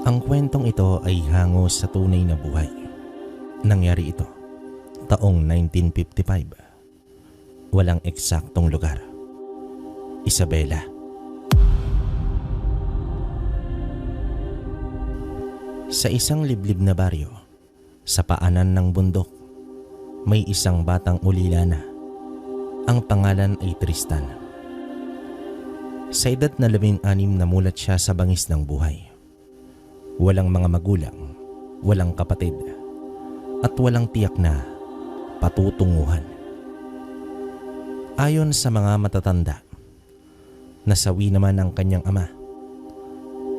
Ang kwentong ito ay hango sa tunay na buhay. Nangyari ito taong 1955. Walang eksaktong lugar. Isabela. Sa isang liblib na baryo, sa paanan ng bundok, may isang batang ulila na. Ang pangalan ay Tristan. Sa edad na 16 namulat siya sa bangis ng buhay. Walang mga magulang, walang kapatid, at walang tiyak na patutunguhan. Ayon sa mga matatanda, nasawi naman ang kanyang ama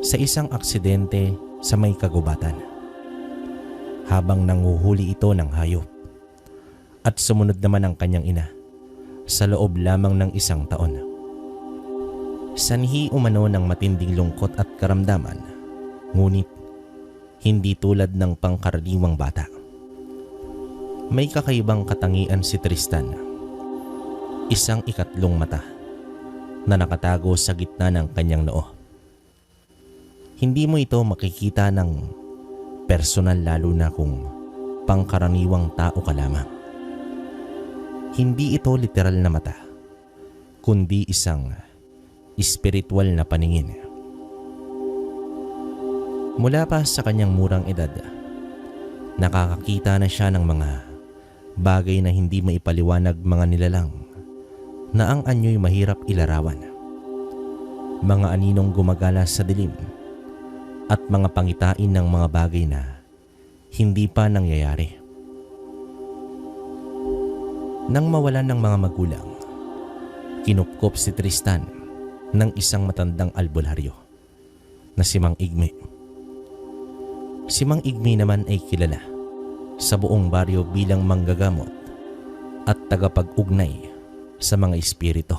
sa isang aksidente sa may kagubatan habang nanguhuli ito ng hayop, at sumunod naman ang kanyang ina sa loob lamang ng 1 taon. Sanhi umano ng matinding lungkot at karamdaman, ngunit hindi tulad ng pangkaraniwang bata. May kakaibang katangian si Tristan, isang ikatlong mata na nakatago sa gitna ng kanyang noo. Hindi mo ito makikita ng personal, lalo na kung pangkaraniwang tao ka lamang. Hindi ito literal na mata, kundi isang espiritual na paningin. Mula pa sa kanyang murang edad, nakakakita na siya ng mga bagay na hindi maipaliwanag, mga nilalang na ang anyo'y mahirap ilarawan, mga aninong gumagala sa dilim, at mga pangitain ng mga bagay na hindi pa nangyayari. Nang mawalan ng mga magulang, kinupkop si Tristan ng isang matandang albularyo na si Mang Igme. Si Mang Igme naman ay kilala sa buong baryo bilang manggagamot at tagapag-ugnay sa mga espiritu.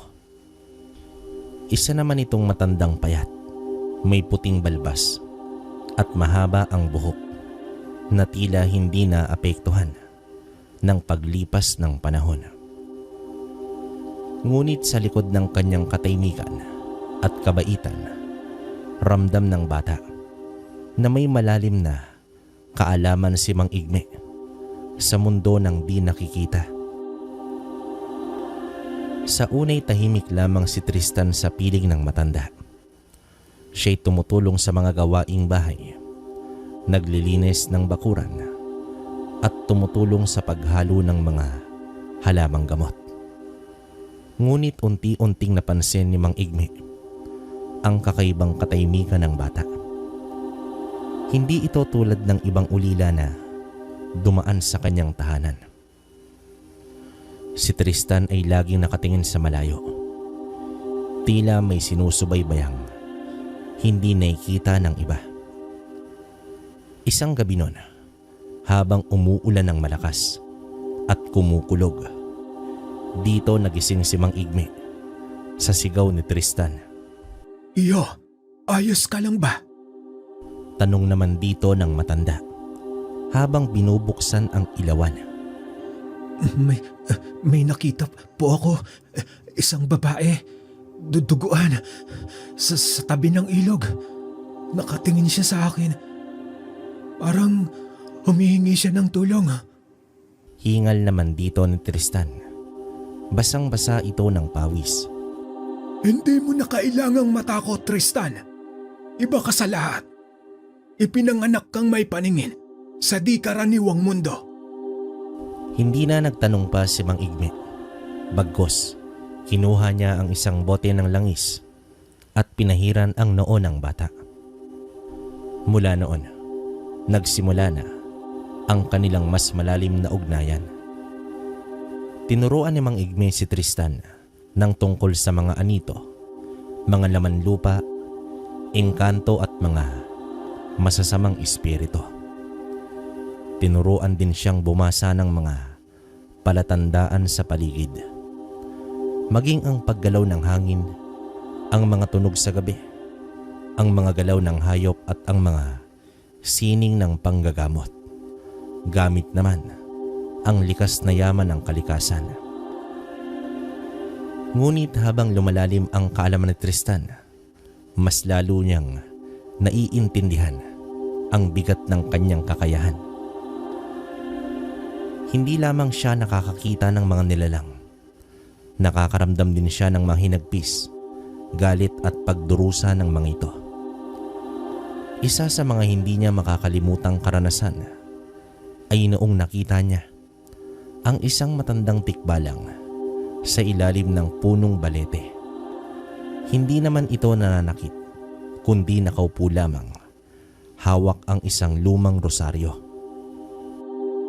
Isa naman itong matandang payat, may puting balbas at mahaba ang buhok na tila hindi na apektuhan ng paglipas ng panahon. Ngunit sa likod ng kanyang katahimikan at kabaitan, ramdam ng bata na may malalim na kaalaman si Mang Igme sa mundo ng di nakikita. Sa unay tahimik lamang si Tristan sa piling ng matanda. Siya'y tumutulong sa mga gawaing bahay, naglilinis ng bakuran, at tumutulong sa paghalo ng mga halamang gamot. Ngunit unti-unting napansin ni Mang Igme ang kakaibang katahimikan ng bata. Hindi ito tulad ng ibang ulila na dumaan sa kanyang tahanan. Si Tristan ay laging nakatingin sa malayo. Tila may sinusubaybayang hindi nakikita ng iba. Isang gabi noon, habang umuulan ng malakas at kumukulog, dito nagising si Mang Igme sa sigaw ni Tristan. Iyo, ayos ka lang ba? Tanong naman dito ng matanda habang binubuksan ang ilawan. May nakita po ako, isang babae, duduguan, sa tabi ng ilog. Nakatingin siya sa akin. Parang humihingi siya ng tulong. Hingal naman dito ni Tristan. Basang-basa ito ng pawis. Hindi mo na kailangang matakot, Tristan. Iba ka sa lahat. Ipinanganak kang may paningin sa di karaniwang mundo. Hindi na nagtanong pa si Mang Igme. Bagkus, kinuha niya ang isang bote ng langis at pinahiran ang noo ng bata. Mula noon, nagsimula na ang kanilang mas malalim na ugnayan. Tinuruan ni Mang Igme si Tristan ng tungkol sa mga anito, mga laman lupa, engkanto at mga masasamang espiritu. Tinuruan din siyang bumasa ng mga palatandaan sa paligid, maging ang paggalaw ng hangin, ang mga tunog sa gabi, ang mga galaw ng hayop at ang mga sining ng panggagamot. Gamit naman ang likas na yaman ng kalikasan. Ngunit habang lumalalim ang kaalaman ni Tristan, mas lalo niyang naiintindihan ang bigat ng kanyang kakayahan. Hindi lamang siya nakakakita ng mga nilalang. Nakakaramdam din siya ng mga hinagpis, galit at pagdurusa ng mga ito. Isa sa mga hindi niya makakalimutang karanasan ay noong nakita niya ang isang matandang tikbalang sa ilalim ng punong balete. Hindi naman ito nananakit, kundi nakaupo lamang, hawak ang isang lumang rosaryo.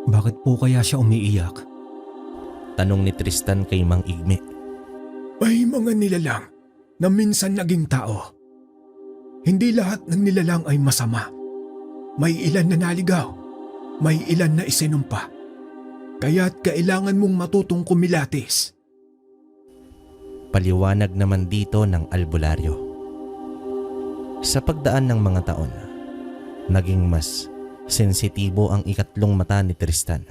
Bakit po kaya siya umiiyak? Tanong ni Tristan kay Mang Igme. May mga nilalang na minsan naging tao. Hindi lahat ng nilalang ay masama. May ilan na naligaw, may ilan na isinumpa. Kaya't kailangan mong matutong kumilatis. Paliwanag naman dito ng albularyo. Sa pagdaan ng mga taon, naging mas sensitibo ang ikatlong mata ni Tristan.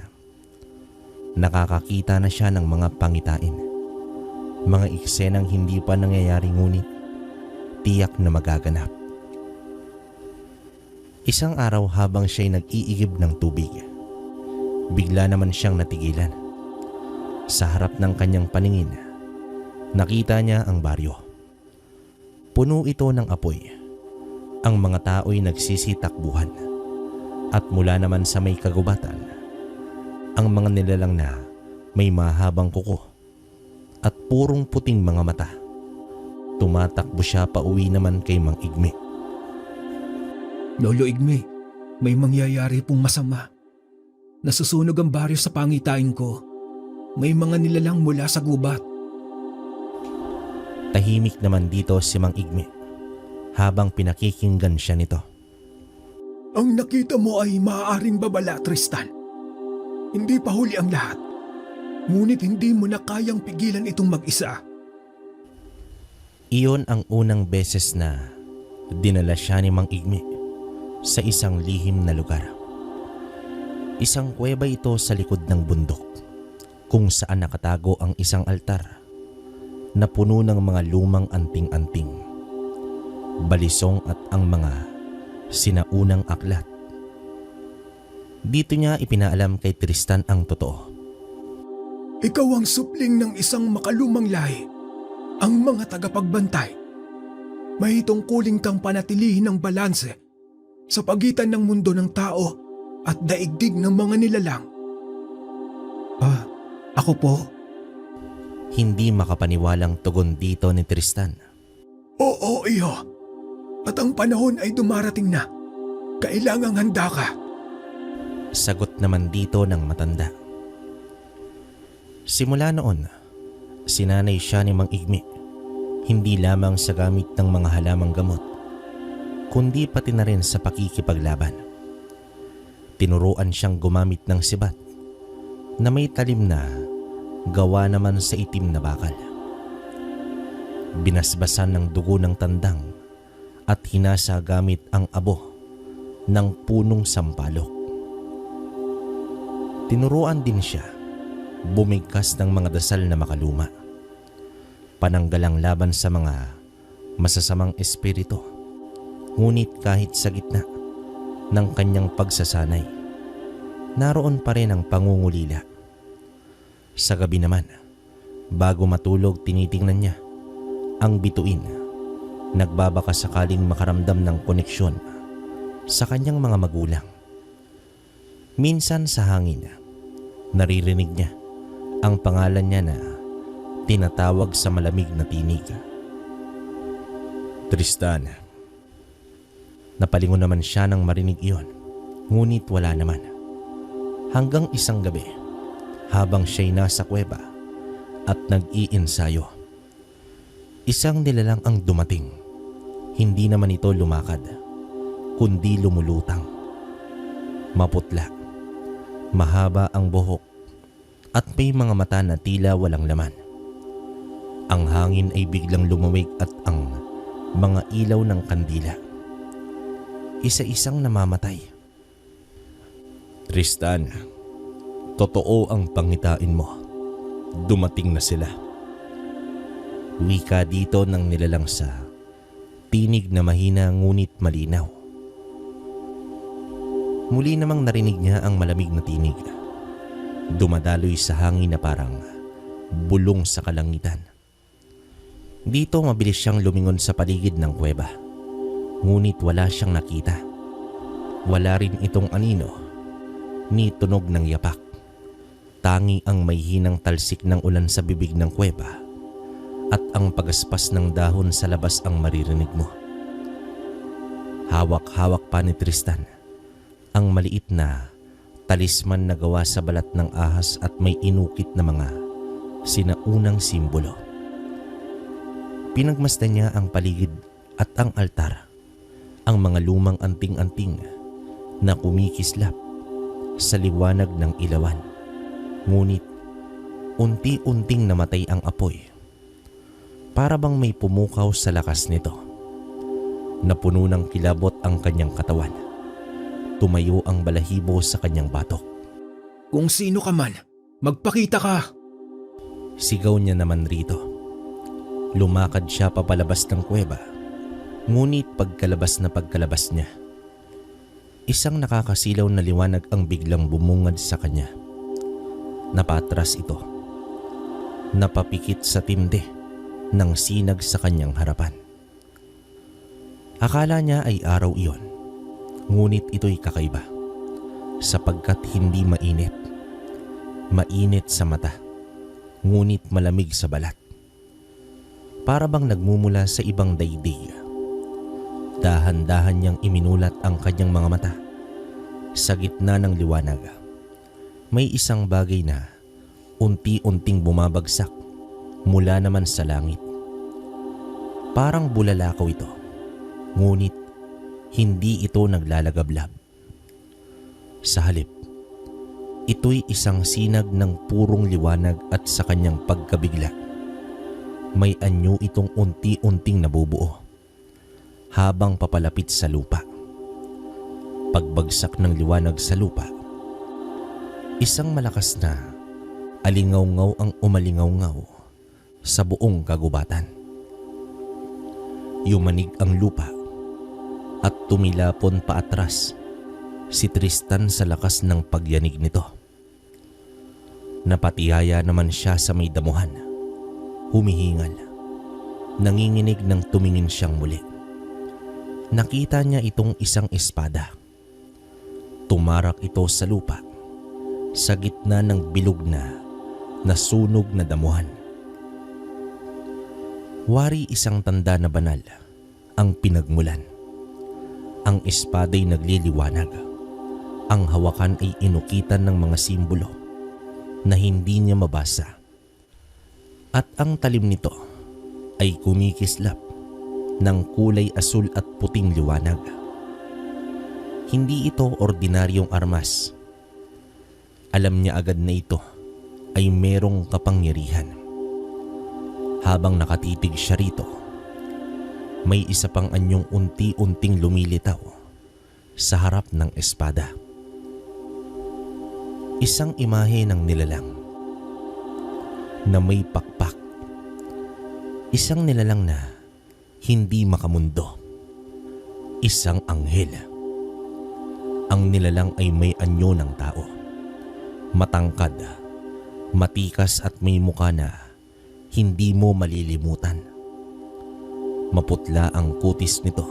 Nakakakita na siya ng mga pangitain, mga eksenang hindi pa nangyayari ngunit tiyak na magaganap. Isang araw habang siya'y nag-iigib ng tubig, bigla naman siyang natigilan. Sa harap ng kanyang paningin, nakita niya ang baryo. Puno ito ng apoy. Ang mga tao'y nagsisitakbuhan. At mula naman sa may kagubatan, ang mga nilalang na may mahabang kuko at purong puting mga mata. Tumatakbo siya pauwi naman kay Mang Igme. Lolo Igme, may mangyayari pong masama. Nasusunog ang baryo sa pangitain ko. May mga nilalang mula sa gubat. Tahimik naman dito si Mang Igme habang pinakikinggan siya nito. Ang nakita mo ay maaaring babala, Tristan. Hindi pa huli ang lahat. Ngunit hindi mo na kayang pigilan itong mag-isa. Iyon ang unang beses na dinala siya ni Mang Igme sa isang lihim na lugar. Isang kuweba ito sa likod ng bundok kung saan nakatago ang isang altar na puno ng mga lumang anting-anting, balisong at ang mga sinaunang aklat. Dito niya ipinaalam kay Tristan ang totoo. Ikaw ang supling ng isang makalumang lahi, ang mga tagapagbantay. May tungkuling kang panatilihin ng balanse sa pagitan ng mundo ng tao at daigdig ng mga nilalang. Ako po? Hindi makapaniwalang tugon dito ni Tristan. Oo, iyo. At ang panahon ay dumarating na. Kailangang handa ka. Sagot naman dito ng matanda. Simula noon, sinanay siya ni Mang Igme, hindi lamang sa gamit ng mga halamang gamot, kundi pati na rin sa pakikipaglaban. Tinuruan siyang gumamit ng sibat na may talim na gawa naman sa itim na bakal. Binasbasan ng dugo ng tandang at hinasa gamit ang abo ng punong sampalok. Tinuruan din siya bumigkas ng mga dasal na makaluma, pananggalang laban sa mga masasamang espiritu. Ngunit kahit sa gitna ng kanyang pagsasanay, naroon pa rin ang pangungulila. Sa gabi naman, bago matulog, tinitingnan niya ang bituin, nagbabaka sakaling makaramdam ng koneksyon sa kanyang mga magulang. Minsan sa hangin, naririnig niya ang pangalan niya na tinatawag sa malamig na tinig. Tristan. Napalingon naman siya nang marinig iyon, ngunit wala naman. Hanggang isang gabi, habang siya'y nasa kuweba at nag-iinsayo, isang nilalang ang dumating. Hindi naman ito lumakad, kundi lumulutang. Maputla, mahaba ang buhok at may mga mata na tila walang laman. Ang hangin ay biglang lumawig at ang mga ilaw ng kandila isa-isang namamatay. Tristan, totoo ang pangitain mo. Dumating na sila. Wika dito ng nilalang sa tinig na mahina ngunit malinaw. Muli namang narinig niya ang malamig na tinig. Dumadaloy sa hangin na parang bulong sa kalangitan. Dito mabilis siyang lumingon sa paligid ng kuweba. Ngunit wala siyang nakita. Wala rin itong anino ni tunog ng yapak. Tangi ang may hinang talsik ng ulan sa bibig ng kuweba at ang pagaspas ng dahon sa labas ang maririnig mo. Hawak-hawak pa ni Tristan ang maliit na talisman na gawa sa balat ng ahas at may inukit na mga sinaunang simbolo. Pinagmasdan niya ang paligid at ang altar, ang mga lumang anting-anting na kumikislap sa liwanag ng ilawan. Ngunit unti-unting namatay ang apoy. Para bang may pumukaw sa lakas nito. Napuno ng kilabot ang kanyang katawan. Tumayo ang balahibo sa kanyang batok. Kung sino ka man, magpakita ka! Sigaw niya naman rito. Lumakad siya papalabas ng kuweba. Ngunit pagkalabas niya, isang nakakasilaw na liwanag ang biglang bumungad sa kanya. Napatras ito. Napapikit sa tindi ng sinag sa kanyang harapan. Akala niya ay araw iyon. Ngunit ito'y kakaiba sapagkat hindi mainit. Mainit sa mata, ngunit malamig sa balat. Para bang nagmumula sa ibang daigdig. Dahan-dahan niyang iminulat ang kanyang mga mata. Sa gitna ng liwanag, may isang bagay na unti-unting bumabagsak mula naman sa langit. Parang bulalakaw ito, ngunit hindi ito naglalagablab. Sa halip, ito'y isang sinag ng purong liwanag at sa kanyang pagkabigla, may anyo itong unti-unting nabubuo habang papalapit sa lupa. Pagbagsak ng liwanag sa lupa, isang malakas na alingaw-ngaw ang umalingaw-ngaw sa buong kagubatan. Yumanig ang lupa at tumilapon paatras si Tristan sa lakas ng pagyanig nito. Napatiyaya naman siya sa may damuhan. Humihingal. Nanginginig nang tumingin siyang muli. Nakita niya itong isang espada. Tumarak ito sa lupa sa gitna ng bilog na nasunog na damuhan. Wari isang tanda na banal ang pinagmulan. Ang espada'y nagliliwanag. Ang hawakan ay inukitan ng mga simbolo na hindi niya mabasa. At ang talim nito ay kumikislap ng kulay asul at puting liwanag. Hindi ito ordinaryong armas. Alam niya agad na ito ay merong kapangyarihan. Habang nakatitig siya rito, may isa pang anyong unti-unting lumilitaw sa harap ng espada. Isang imahe ng nilalang na may pakpak. Isang nilalang na hindi makamundo. Isang anghel. Ang nilalang ay may anyo ng tao. Matangkad, matikas at may mukha na hindi mo malilimutan. Maputla ang kutis nito,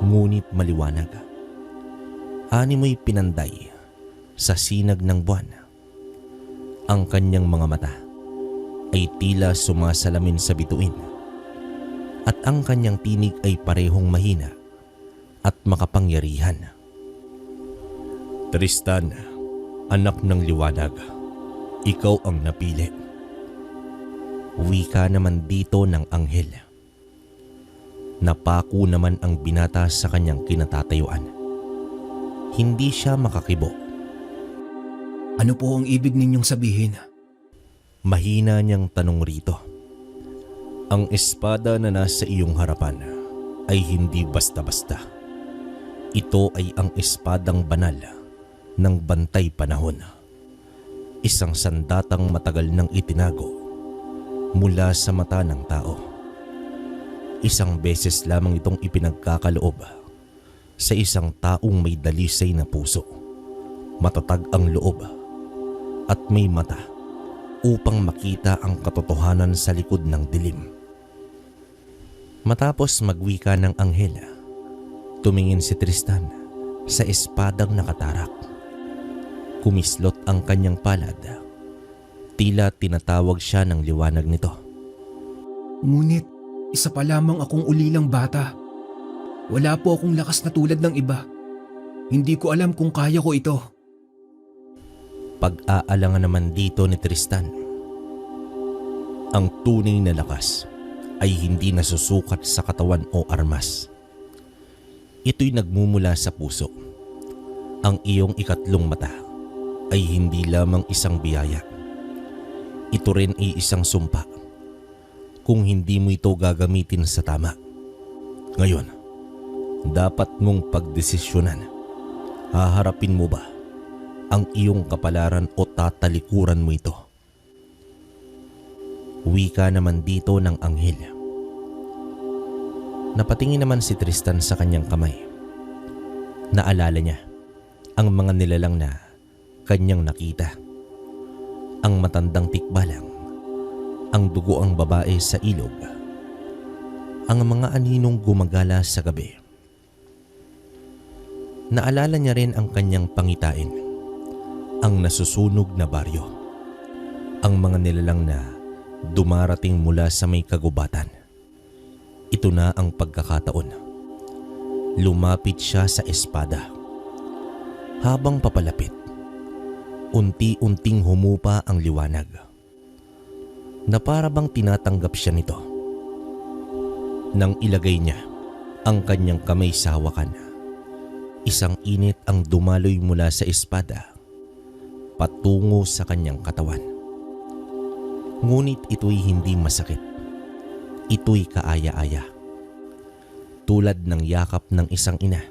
ngunit maliwanag. Animoy pinanday sa sinag ng buwan. Ang kanyang mga mata ay tila sumasalamin sa bituin at ang kanyang tinig ay parehong mahina at makapangyarihan. Tristan, anak ng liwanag, ikaw ang napili. Wika naman dito ng anghel. Napako naman ang binata sa kanyang kinatatayuan. Hindi siya makakibo. Ano po ang ibig ninyong sabihin? Mahina niyang tanong rito. Ang espada na nasa iyong harapan ay hindi basta-basta. Ito ay ang espadang banal ng bantay panahon. Isang sandatang matagal nang itinago mula sa mata ng tao. Isang beses lamang itong ipinagkakaloob sa isang taong may dalisay na puso, matatag ang loob at may mata upang makita ang katotohanan sa likod ng dilim. Matapos magwika ng anghel, tumingin si Tristan sa espadang nakatarak. Kumislot ang kanyang palad. Tila tinatawag siya ng liwanag nito. Ngunit isa pa lamang akong ulilang bata. Wala po akong lakas na tulad ng iba. Hindi ko alam kung kaya ko ito. Pag-aalangan naman dito ni Tristan. Ang tunay na lakas ay hindi nasusukat sa katawan o armas. Ito'y nagmumula sa puso. Ang iyong ikatlong mata ay hindi lamang isang biyaya. Ito rin ay isang sumpa. Kung hindi mo ito gagamitin sa tama, ngayon, dapat mong pagdesisyonan. Haharapin mo ba ang iyong kapalaran o tatalikuran mo ito? Wika naman dito ng anghel. Napatingin naman si Tristan sa kanyang kamay. Naalala niya ang mga nilalang na kanyang nakita. Ang matandang tikbalang, ang dugo ang babae sa ilog, ang mga aninong gumagala sa gabi. Naalala niya rin ang kanyang pangitain, ang nasusunog na baryo, ang mga nilalang na dumarating mula sa may kagubatan. Ito na ang pagkakataon. Lumapit siya sa espada. Habang papalapit, unti-unting humupa ang liwanag, na para bang tinatanggap siya nito. Nang ilagay niya ang kanyang kamay sa hawakan, isang init ang dumaloy mula sa espada patungo sa kanyang katawan. Ngunit ito'y hindi masakit. Ito'y kaaya-aya. Tulad ng yakap ng isang ina.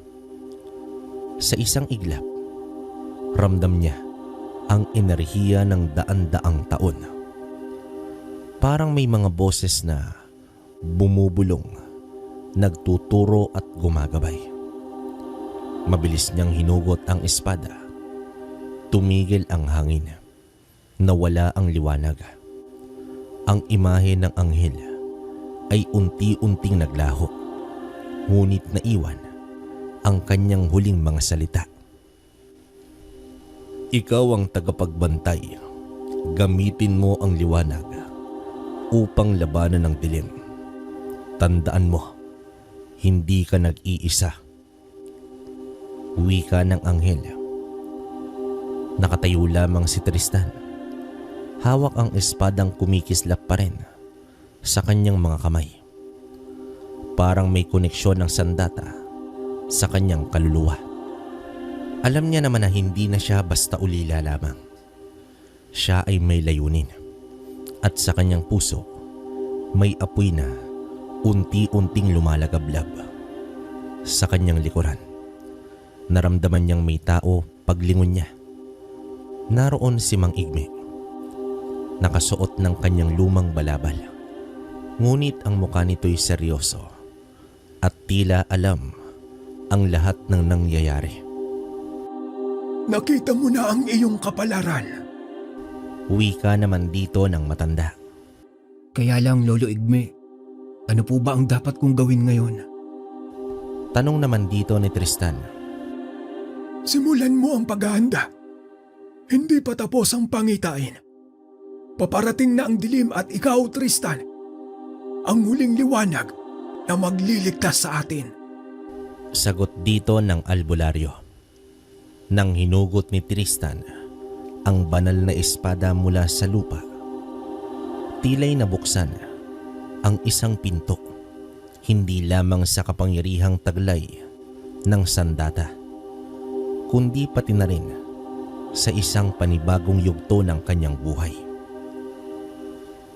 Sa isang iglap, ramdam niya ang enerhiya ng daan-daang taon. Parang may mga boses na bumubulong, nagtuturo at gumagabay. Mabilis niyang hinugot ang espada. Tumigil ang hangin. Nawala ang liwanag. Ang imahe ng anghel ay unti-unting naglaho, ngunit naiwan ang kanyang huling mga salita. Ikaw ang tagapagbantay. Gamitin mo ang liwanag upang labanan ang dilim. Tandaan mo, hindi ka nag-iisa. Wika ng anghel. Nakatayo lamang si Tristan. Hawak ang espadang kumikislap pa rin sa kanyang mga kamay. Parang may koneksyon ng sandata sa kanyang kaluluwa. Alam niya naman na hindi na siya basta ulila lamang. Siya ay may layunin. At sa kanyang puso, may apoy na unti-unting lumalagablab. Sa kanyang likuran, naramdaman niyang may tao paglingon niya. Naroon si Mang Igme. Nakasuot ng kanyang lumang balabal. Ngunit ang mukha nito'y seryoso at tila alam ang lahat ng nangyayari. Nakita mo na ang iyong kapalaran. Wika naman dito ng matanda. Kaya lang, Lolo Igme, ano po ba ang dapat kong gawin ngayon? Tanong naman dito ni Tristan. Simulan mo ang paghahanda. Hindi pa tapos ang pangitain. Paparating na ang dilim at ikaw, Tristan, ang huling liwanag na magliligtas sa atin. Sagot dito ng albularyo. Nang hinugot ni Tristan ang banal na espada mula sa lupa, tila'y nabuksan ang isang pinto, hindi lamang sa kapangyarihang taglay ng sandata, kundi pati na rin sa isang panibagong yugto ng kanyang buhay.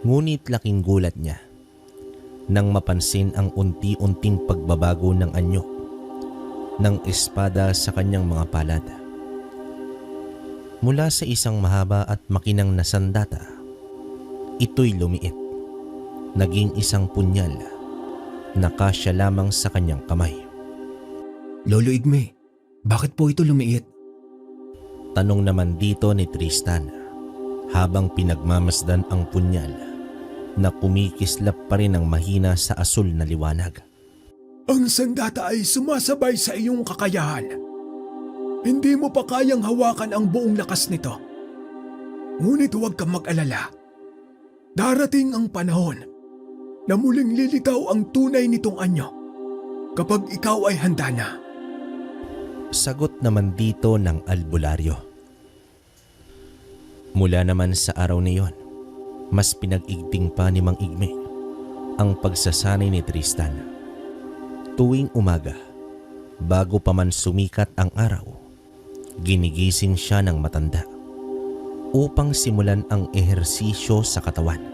Ngunit laking gulat niya nang mapansin ang unti-unting pagbabago ng anyo ng espada sa kanyang mga palad. Mula sa isang mahaba at makinang na sandata, ito'y lumiit, naging isang punyal na kasya lamang sa kanyang kamay. Lolo Igme, bakit po ito lumiit? Tanong naman dito ni Tristan habang pinagmamasdan ang punyal na kumikislap pa rin ng mahina sa asul na liwanag. Ang sandata ay sumasabay sa iyong kakayahan. Hindi mo pa kayang hawakan ang buong lakas nito. Ngunit huwag kang mag-alala. Darating ang panahon na muling lilitaw ang tunay nitong anyo kapag ikaw ay handa na. Sagot naman dito ng albularyo. Mula naman sa araw na iyon, mas pinag-igting pa ni Mang Igme ang pagsasanay ni Tristan. Tuwing umaga, bago pa man sumikat ang araw, ginigising siya ng matanda upang simulan ang ehersisyo sa katawan.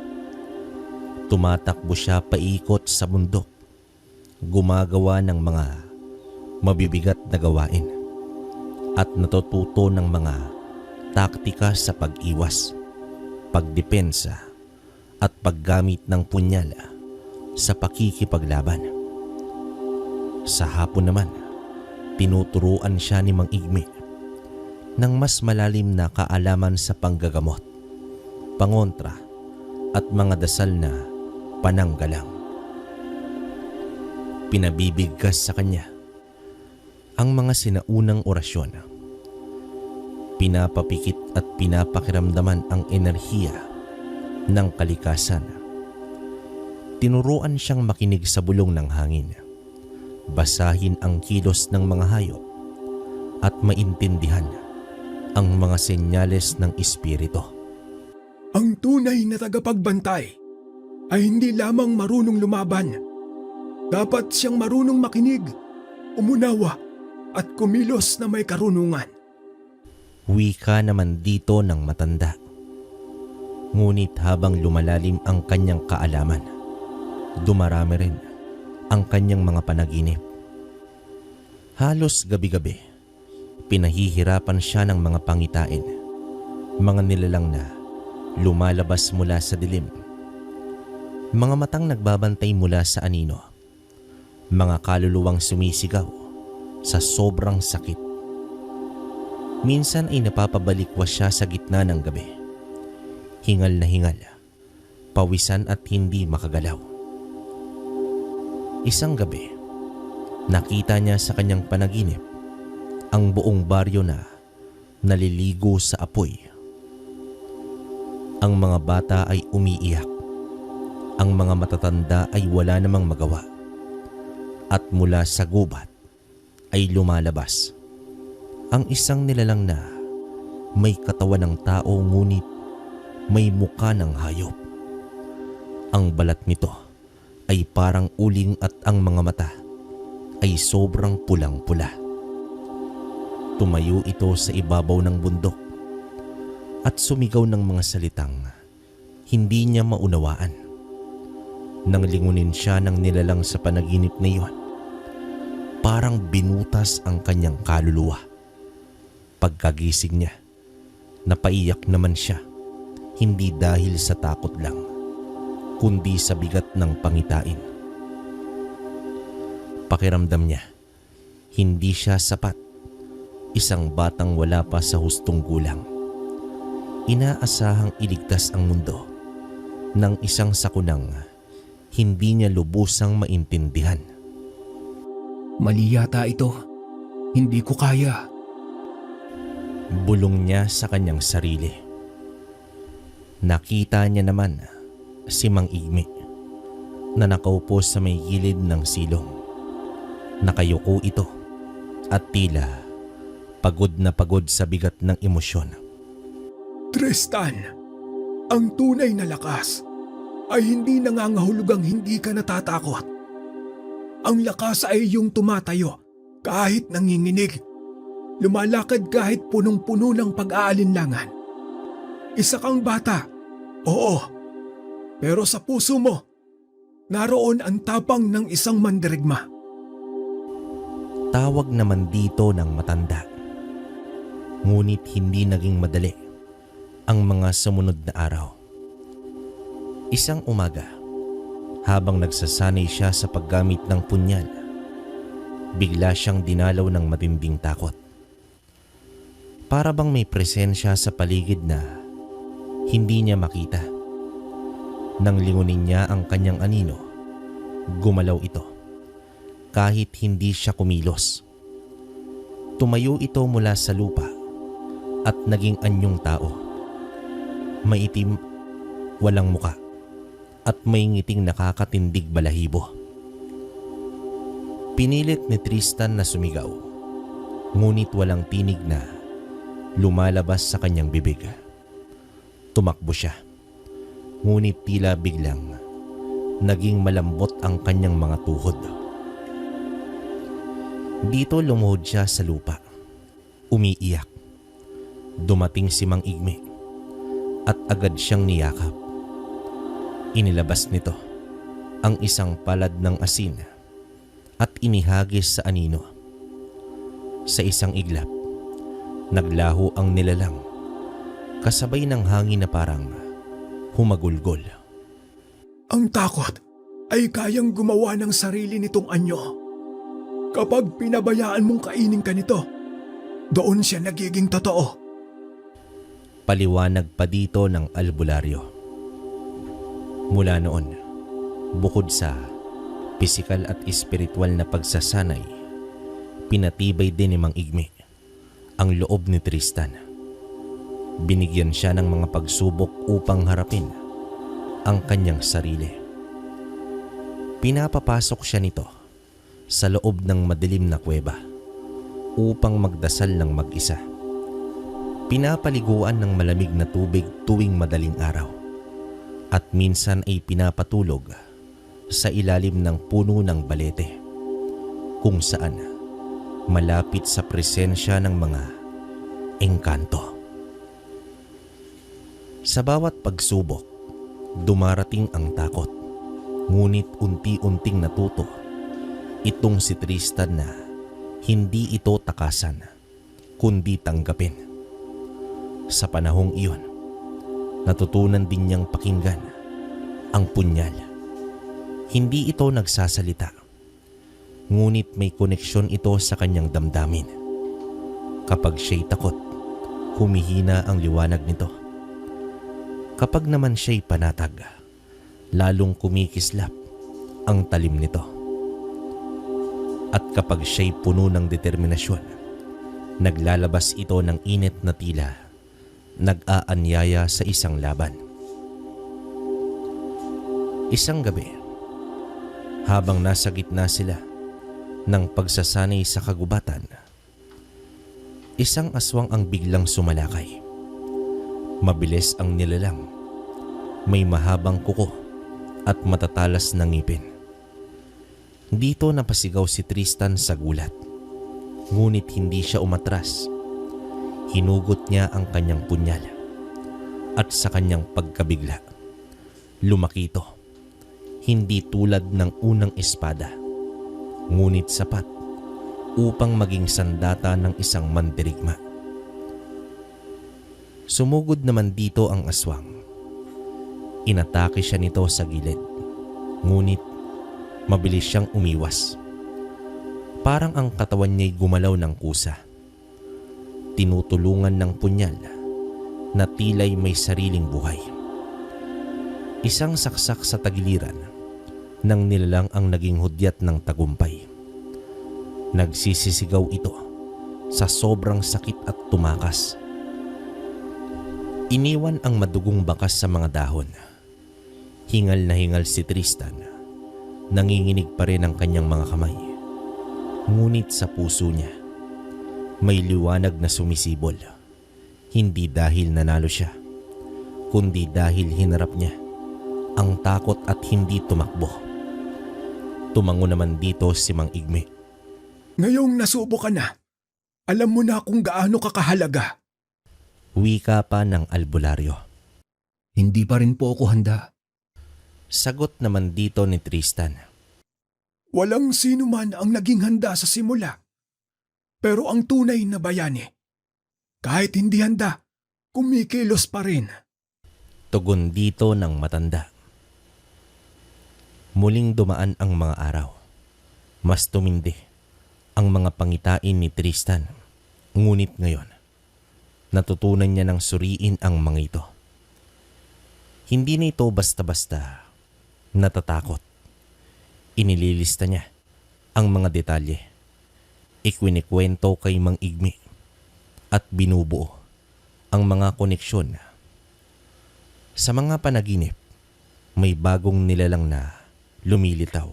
Tumatakbo siya paikot sa bundok, gumagawa ng mga mabibigat na gawain at natututo ng mga taktika sa pag-iwas, pagdepensa at paggamit ng punyal sa pakikipaglaban. Sa hapon naman, tinuturuan siya ni Mang Igme ng mas malalim na kaalaman sa panggagamot, pangontra at mga dasal na pananggalang. Pinabibigkas sa kanya ang mga sinaunang orasyon. Pinapapikit at pinapakiramdaman ang enerhiya ng kalikasan. Tinuruan siyang makinig sa bulong ng hangin, basahin ang kilos ng mga hayop at maintindihan ang mga senyales ng espiritu. Ang tunay na tagapagbantay ay hindi lamang marunong lumaban. Dapat siyang marunong makinig, umunawa at kumilos na may karunungan. Wika naman dito ng matanda. Ngunit habang lumalalim ang kanyang kaalaman, dumarami rin ang kanyang mga panaginip. Halos gabi-gabi, pinahihirapan siya ng mga pangitain, mga nilalang na lumalabas mula sa dilim, mga matang nagbabantay mula sa anino, mga kaluluwang sumisigaw sa sobrang sakit. Minsan ay napapabalikwas siya sa gitna ng gabi, hingal na hingal, pawisan at hindi makagalaw. Isang gabi, nakita niya sa kanyang panaginip ang buong baryo na naliligo sa apoy. Ang mga bata ay umiiyak, ang mga matatanda ay wala namang magawa, at mula sa gubat ay lumalabas ang isang nilalang na may katawan ng tao ngunit may muka ng hayop. Ang balat nito ay parang uling at ang mga mata ay sobrang pulang-pula. Tumayo ito sa ibabaw ng bundok at sumigaw ng mga salitang hindi niya maunawaan. Nang lingunin siya ng nilalang sa panaginip na iyon, parang binutas ang kanyang kaluluwa. Pagkagising niya, napaiyak naman siya, hindi dahil sa takot lang, kundi sa bigat ng pangitain. Pakiramdam niya, hindi siya sapat, isang batang wala pa sa hustong gulang. Inaasahang iligtas ang mundo ng isang sakunang hindi niya lubusang maintindihan. Mali yata ito. Hindi ko kaya. Bulong niya sa kanyang sarili. Nakita niya naman si Mang Igme na nakaupo sa may gilid ng silong. Nakayuko ito at tila pagod na pagod sa bigat ng emosyon. Tristan, ang tunay na lakas ay hindi nangangahulugang hindi ka natatakot. Ang lakas ay yung tumatayo kahit nanginginig. Lumalakad kahit punong-puno ng pag-aalinlangan. Isa kang bata, oo. Pero sa puso mo, naroon ang tapang ng isang mandirigma. Tawag naman dito ng matanda. Ngunit hindi naging madali ang mga sumunod na araw. Isang umaga, habang nagsasanay siya sa paggamit ng punyal, Bigla siyang dinalaw ng matinding takot. Para bang may presensya sa paligid na hindi niya makita. Nang lingunin niya ang kanyang anino, gumalaw ito kahit hindi siya kumilos. Tumayo ito mula sa lupa at naging anyong tao. Maitim, walang muka at may ngiting nakakatindig balahibo. Pinilit ni Tristan na sumigaw, ngunit walang tinig na lumalabas sa kanyang bibig. Tumakbo siya, ngunit tila biglang naging malambot ang kanyang mga tuhod. Dito lumuhod siya sa lupa, umiiyak. Dumating si Mang Igme at agad siyang niyakap. Inilabas nito ang isang palad ng asin at inihagis sa anino. Sa isang iglap, naglaho ang nilalang kasabay ng hangin na parang humagulgol. Ang takot ay kayang gumawa ng sarili nitong anyo. Kapag pinabayaan mong kainin ka nito, doon siya nagiging totoo. Paliwanag pa dito ng albularyo. Mula noon, bukod sa pisikal at espiritual na pagsasanay, pinatibay din ni Mang Igme ang loob ni Tristan. Binigyan siya ng mga pagsubok upang harapin ang kanyang sarili. Pinapapasok siya nito sa loob ng madilim na kuweba upang magdasal ng mag-isa. Pinapaliguan ng malamig na tubig tuwing madaling araw at minsan ay pinapatulog sa ilalim ng puno ng balete kung saan malapit sa presensya ng mga engkanto. Sa bawat pagsubok, dumarating ang takot, ngunit unti-unting natuto itong si Tristan na hindi ito takasan kundi tanggapin. Sa panahong iyon, natutunan din niyang pakinggan ang punyal. Hindi ito nagsasalita, ngunit may koneksyon ito sa kanyang damdamin. Kapag siya'y takot, humihina ang liwanag nito. Kapag naman siya'y panatag, lalong kumikislap ang talim nito. At kapag siya'y puno ng determinasyon, naglalabas ito ng init na tila nag-aanyaya sa isang laban. Isang gabi, habang nasa gitna sila ng pagsasanay sa kagubatan, isang aswang ang biglang sumalakay. Mabilis ang nilalang, may mahabang kuko at matatalas na ngipin. Dito napasigaw si Tristan sa gulat, ngunit hindi siya umatras. Hinugot niya ang kanyang punyal at sa kanyang pagkabigla, lumaki ito. Hindi tulad ng unang espada, ngunit sapat upang maging sandata ng isang mandirigma. Sumugod naman dito ang aswang. Inatake siya nito sa gilid, ngunit mabilis siyang umiwas. Parang ang katawan niya'y gumalaw ng kusa. Tinutulungan ng punyal na tila'y may sariling buhay. Isang saksak sa tagiliran ng nilalang ang naging hudyat ng tagumpay. Nagsisisigaw ito sa sobrang sakit at tumakas. Iniwan ang madugong bakas sa mga dahon. Hingal na hingal si Tristan. Nanginginig pa rin ang kanyang mga kamay. Ngunit sa puso niya, may liwanag na sumisibol. Hindi dahil nanalo siya, kundi dahil hinarap niya ang takot at hindi tumakbo. Tumango naman dito si Mang Igme. Ngayong nasubo ka na, alam mo na kung gaano kakahalaga. Wika pa ng albularyo. Hindi pa rin po ako handa. Sagot naman dito ni Tristan. Walang sino man ang naging handa sa simula. Pero ang tunay na bayani, kahit hindi handa, kumikilos pa rin. Tugon dito ng matanda. Muling dumaan ang mga araw. Mas tumindi ang mga pangitain ni Tristan. Ngunit ngayon, natutunan niya ng suriin ang mga ito. Hindi na ito basta-basta natatakot. Inililista niya ang mga detalye. Ikwinikwento kay Mang Igme at binubuo ang mga koneksyon. Sa mga panaginip, may bagong nilalang na lumilitaw.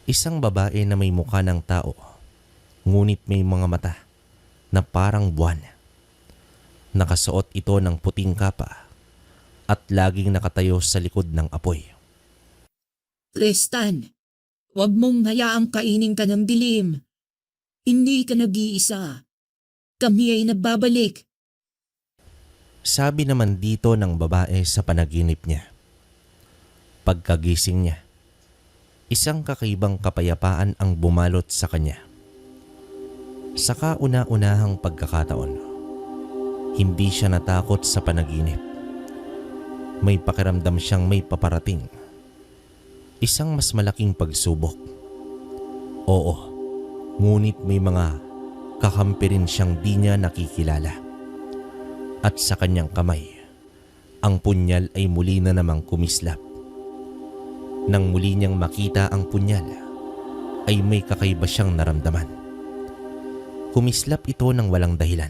Isang babae na may mukha ng tao, ngunit may mga mata na parang buwan. Nakasuot ito ng puting kapa at laging nakatayo sa likod ng apoy. Tristan, huwag mong hayaang kainin ka ng dilim. Hindi ka nag-iisa. Kami ay nagbabalik. Sabi naman dito ng babae sa panaginip niya. Pagkagising niya, isang kakaibang kapayapaan ang bumalot sa kanya. Sa kauna-unahang pagkakataon, hindi siya natakot sa panaginip. May pakiramdam siyang may paparating. Isang mas malaking pagsubok. Oo, ngunit may mga kakampi rin siyang di niya nakikilala. At sa kanyang kamay, ang punyal ay muli na namang kumislap. Nang muli niyang makita ang punyal, ay may kakaiba siyang naramdaman. Kumislap ito ng walang dahilan.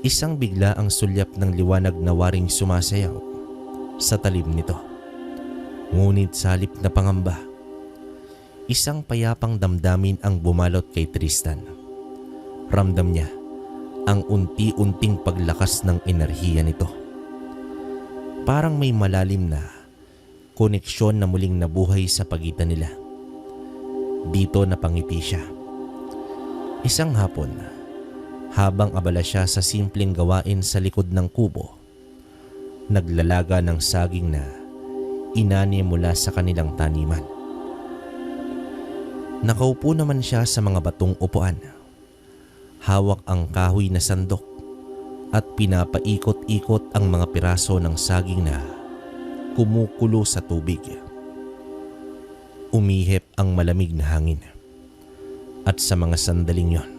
Isang bigla ang sulyap ng liwanag na waring sumasayaw sa talim nito. Ngunit sa halip na pangamba, isang payapang damdamin ang bumalot kay Tristan. Ramdam niya ang unti-unting paglakas ng enerhiya nito. Parang may malalim na koneksyon na muling nabuhay sa pagitan nila. Dito napangiti siya. Isang hapon, habang abala siya sa simpleng gawain sa likod ng kubo, naglalaga ng saging na inani mula sa kanilang taniman. Nakaupo naman siya sa mga batong upuan. Hawak ang kahoy na sandok at pinapaikot-ikot ang mga piraso ng saging na kumukulo sa tubig. Umihip ang malamig na hangin. At sa mga sandaling yon,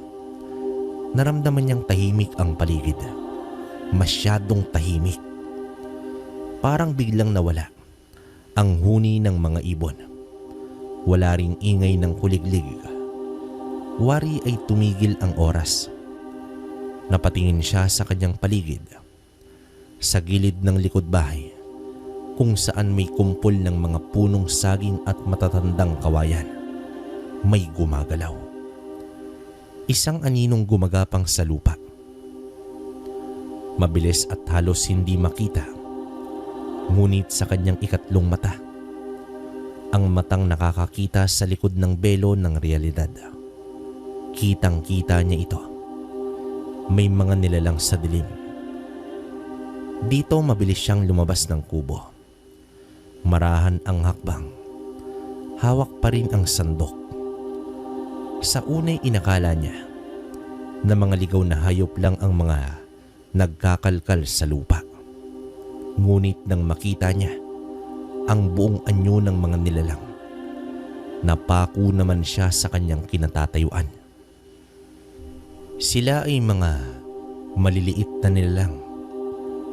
naramdaman niyang tahimik ang paligid. Masyadong tahimik. Parang biglang nawala ang huni ng mga ibon. Wala ring ingay ng kuliglig. Wari ay tumigil ang oras. Napatingin siya sa kanyang paligid. Sa gilid ng likod bahay, kung saan may kumpol ng mga punong saging at matatandang kawayan, may gumagalaw. Isang aninong gumagapang sa lupa. Mabilis at halos hindi makita. Ngunit sa kanyang ikatlong mata, ang matang nakakakita sa likod ng belo ng realidad. Kitang-kita niya ito. May mga nilalang sa dilim. Dito mabilis siyang lumabas ng kubo. Marahan ang hakbang. Hawak pa rin ang sandok. Sa unay inakala niya na mga ligaw na hayop lang ang mga nagkakalkal sa lupa. Ngunit nang makita niya ang buong anyo ng mga nilalang, napako naman siya sa kanyang kinatatayuan. Sila ay mga maliliit na nilalang,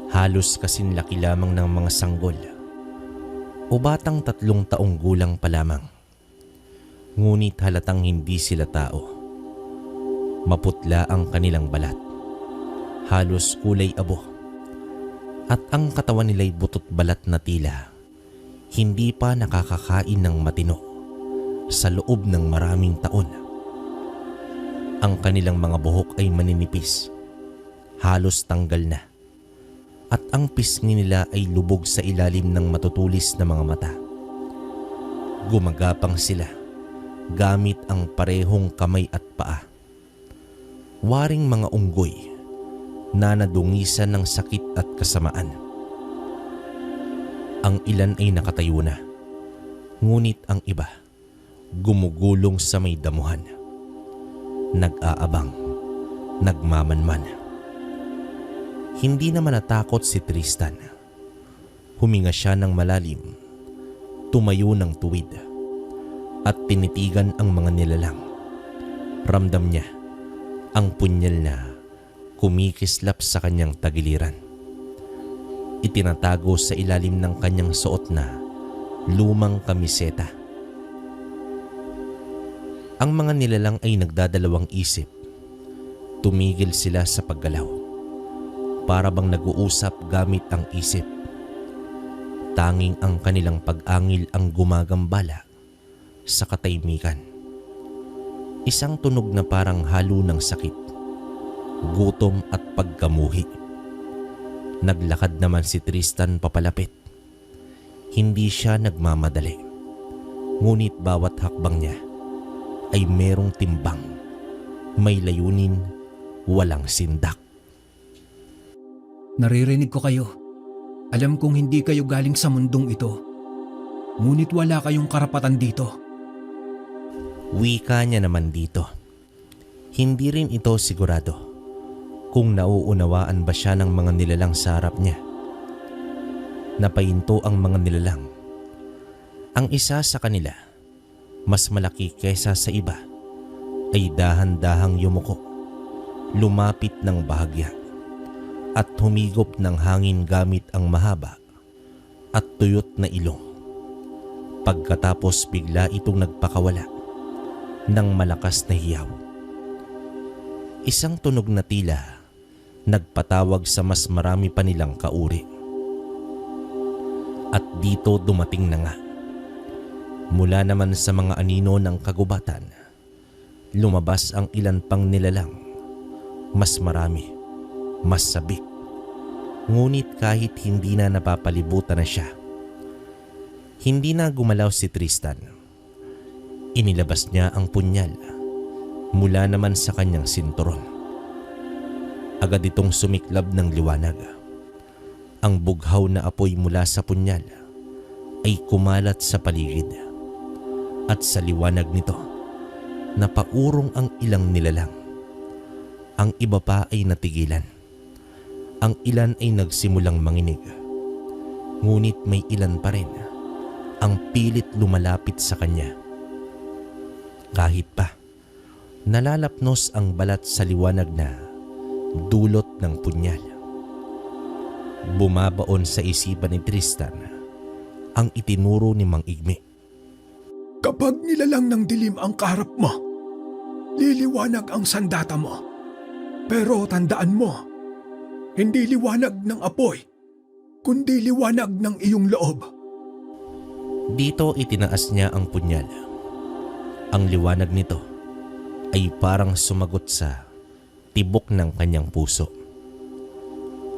halos kasing laki lamang ng mga sanggol o batang 3 taong gulang pa lamang. Ngunit halatang hindi sila tao. Maputla ang kanilang balat, halos kulay abo, at ang katawan nila'y butot balat na tila hindi pa nakakakain ng matino sa loob ng maraming taon. Ang kanilang mga buhok ay maninipis, halos tanggal na, at ang pisngi nila ay lubog sa ilalim ng matutulis na mga mata. Gumagapang sila gamit ang parehong kamay at paa. Waring mga unggoy na nadungisan ng sakit at kasamaan. Ang ilan ay nakatayo na, ngunit ang iba gumugulong sa may damuhan. Nag-aabang, nagmamanman. Hindi naman natakot si Tristan. Huminga siya ng malalim, tumayo ng tuwid, at tinitigan ang mga nilalang. Ramdam niya ang punyal na kumikislap sa kanyang tagiliran. Itinatago sa ilalim ng kanyang suot na lumang kamiseta. Ang mga nilalang ay nagdadalawang isip. Tumigil sila sa paggalaw. Para bang nag-uusap gamit ang isip. Tanging ang kanilang pag-angil ang gumagambala sa katahimikan. Isang tunog na parang halo ng sakit, gutom at pagkamuhi. Naglakad naman si Tristan papalapit. Hindi siya nagmamadali. Ngunit bawat hakbang niya ay merong timbang, may layunin, walang sindak. Naririnig ko kayo. Alam kong hindi kayo galing sa mundong ito. Ngunit wala kayong karapatan dito. Wika niya naman dito. Hindi rin ito sigurado kung nauunawaan ba siya ng mga nilalang sa harap niya. Napahinto ang mga nilalang. Ang isa sa kanila, mas malaki kaysa sa iba, ay dahan-dahang yumuko, lumapit ng bahagya, at humigop ng hangin gamit ang mahaba at tuyot na ilong. Pagkatapos bigla itong nagpakawala ng malakas na hiyaw. Isang tunog na tila nagpatawag sa mas marami pa nilang kauri. At dito dumating na nga. Mula naman sa mga anino ng kagubatan, lumabas ang ilan pang nilalang. Mas marami, mas sabik. Ngunit kahit hindi na napapalibutan na siya, hindi na gumalaw si Tristan. Inilabas niya ang punyal mula naman sa kanyang sinturon. Agad itong sumiklab ng liwanag. Ang bughaw na apoy mula sa punyal ay kumalat sa paligid. At sa liwanag nito, napaurong ang ilang nilalang. Ang iba pa ay natigilan. Ang ilan ay nagsimulang manginig. Ngunit may ilan pa rin ang pilit lumalapit sa kanya. Kahit pa, nalalapnos ang balat sa liwanag na dulot ng punyal. Bumabaon sa isipan ni Tristan ang itinuro ni Mang Igme. Kapag nilalang ng dilim ang kaharap mo, liliwanag ang sandata mo. Pero tandaan mo, hindi liwanag ng apoy, kundi liwanag ng iyong loob. Dito itinaas niya ang punyal. Ang liwanag nito ay parang sumagot sa tibok ng kanyang puso.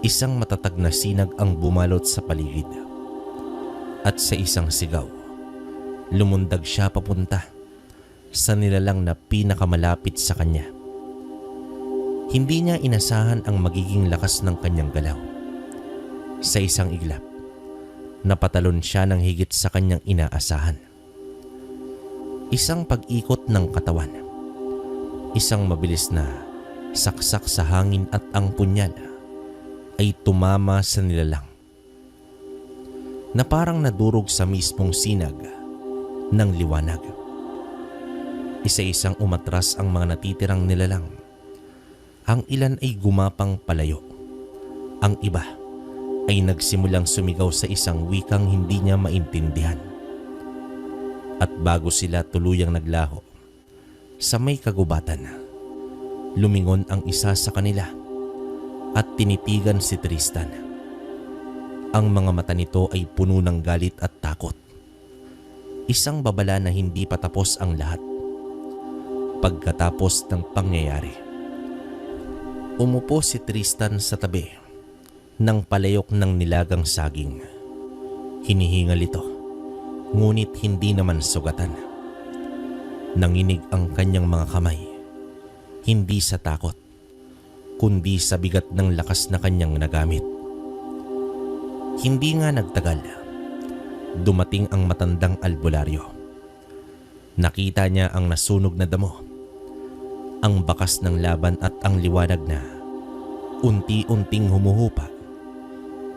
Isang matatag na sinag ang bumalot sa paligid. At sa isang sigaw, lumundag siya papunta sa nilalang na pinakamalapit sa kanya. Hindi niya inasahan ang magiging lakas ng kanyang galaw. Sa isang iglap, napatalon siya ng higit sa kanyang inaasahan. Isang pag-ikot ng katawan, isang mabilis na saksak sa hangin at ang punyal ay tumama sa nilalang na parang nadurog sa mismong sinag ng liwanag. Isa-isang umatras ang mga natitirang nilalang. Ang ilan ay gumapang palayo. Ang iba ay nagsimulang sumigaw sa isang wikang hindi niya maintindihan. At bago sila tuluyang naglaho, sa may kagubatan, lumingon ang isa sa kanila at tinitigan si Tristan. Ang mga mata nito ay puno ng galit at takot. Isang babala na hindi pa tapos ang lahat. Pagkatapos ng pangyayari, umupo si Tristan sa tabi ng palayok ng nilagang saging. Hinihingal ito, ngunit hindi naman sugatan. Nanginig ang kanyang mga kamay, hindi sa takot, kundi sa bigat ng lakas na kanyang nagamit. Hindi nga nagtagal, dumating ang matandang albularyo. Nakita niya ang nasunog na damo, ang bakas ng laban at ang liwanag na unti-unting humuhupa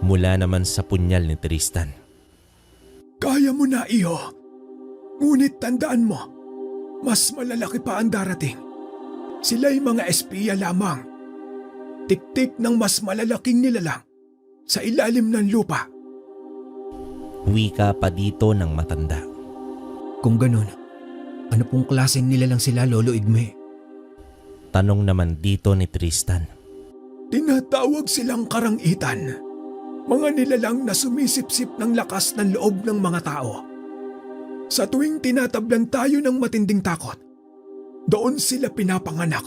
mula naman sa punyal ni Tristan. Kaya mo na, iyo. Ngunit tandaan mo, mas malalaki pa ang darating. Sila'y mga espiya lamang. Tiktik ng mas malalaking nilalang sa ilalim ng lupa. Wika pa dito ng matanda. Kung ganun, ano pong klaseng nilalang sila, Lolo Igme? Tanong naman dito ni Tristan. Tinatawag silang karangitan. Mga nilalang na sumisipsip ng lakas ng loob ng mga tao. Sa tuwing tinatablan tayo ng matinding takot, doon sila pinapanganak.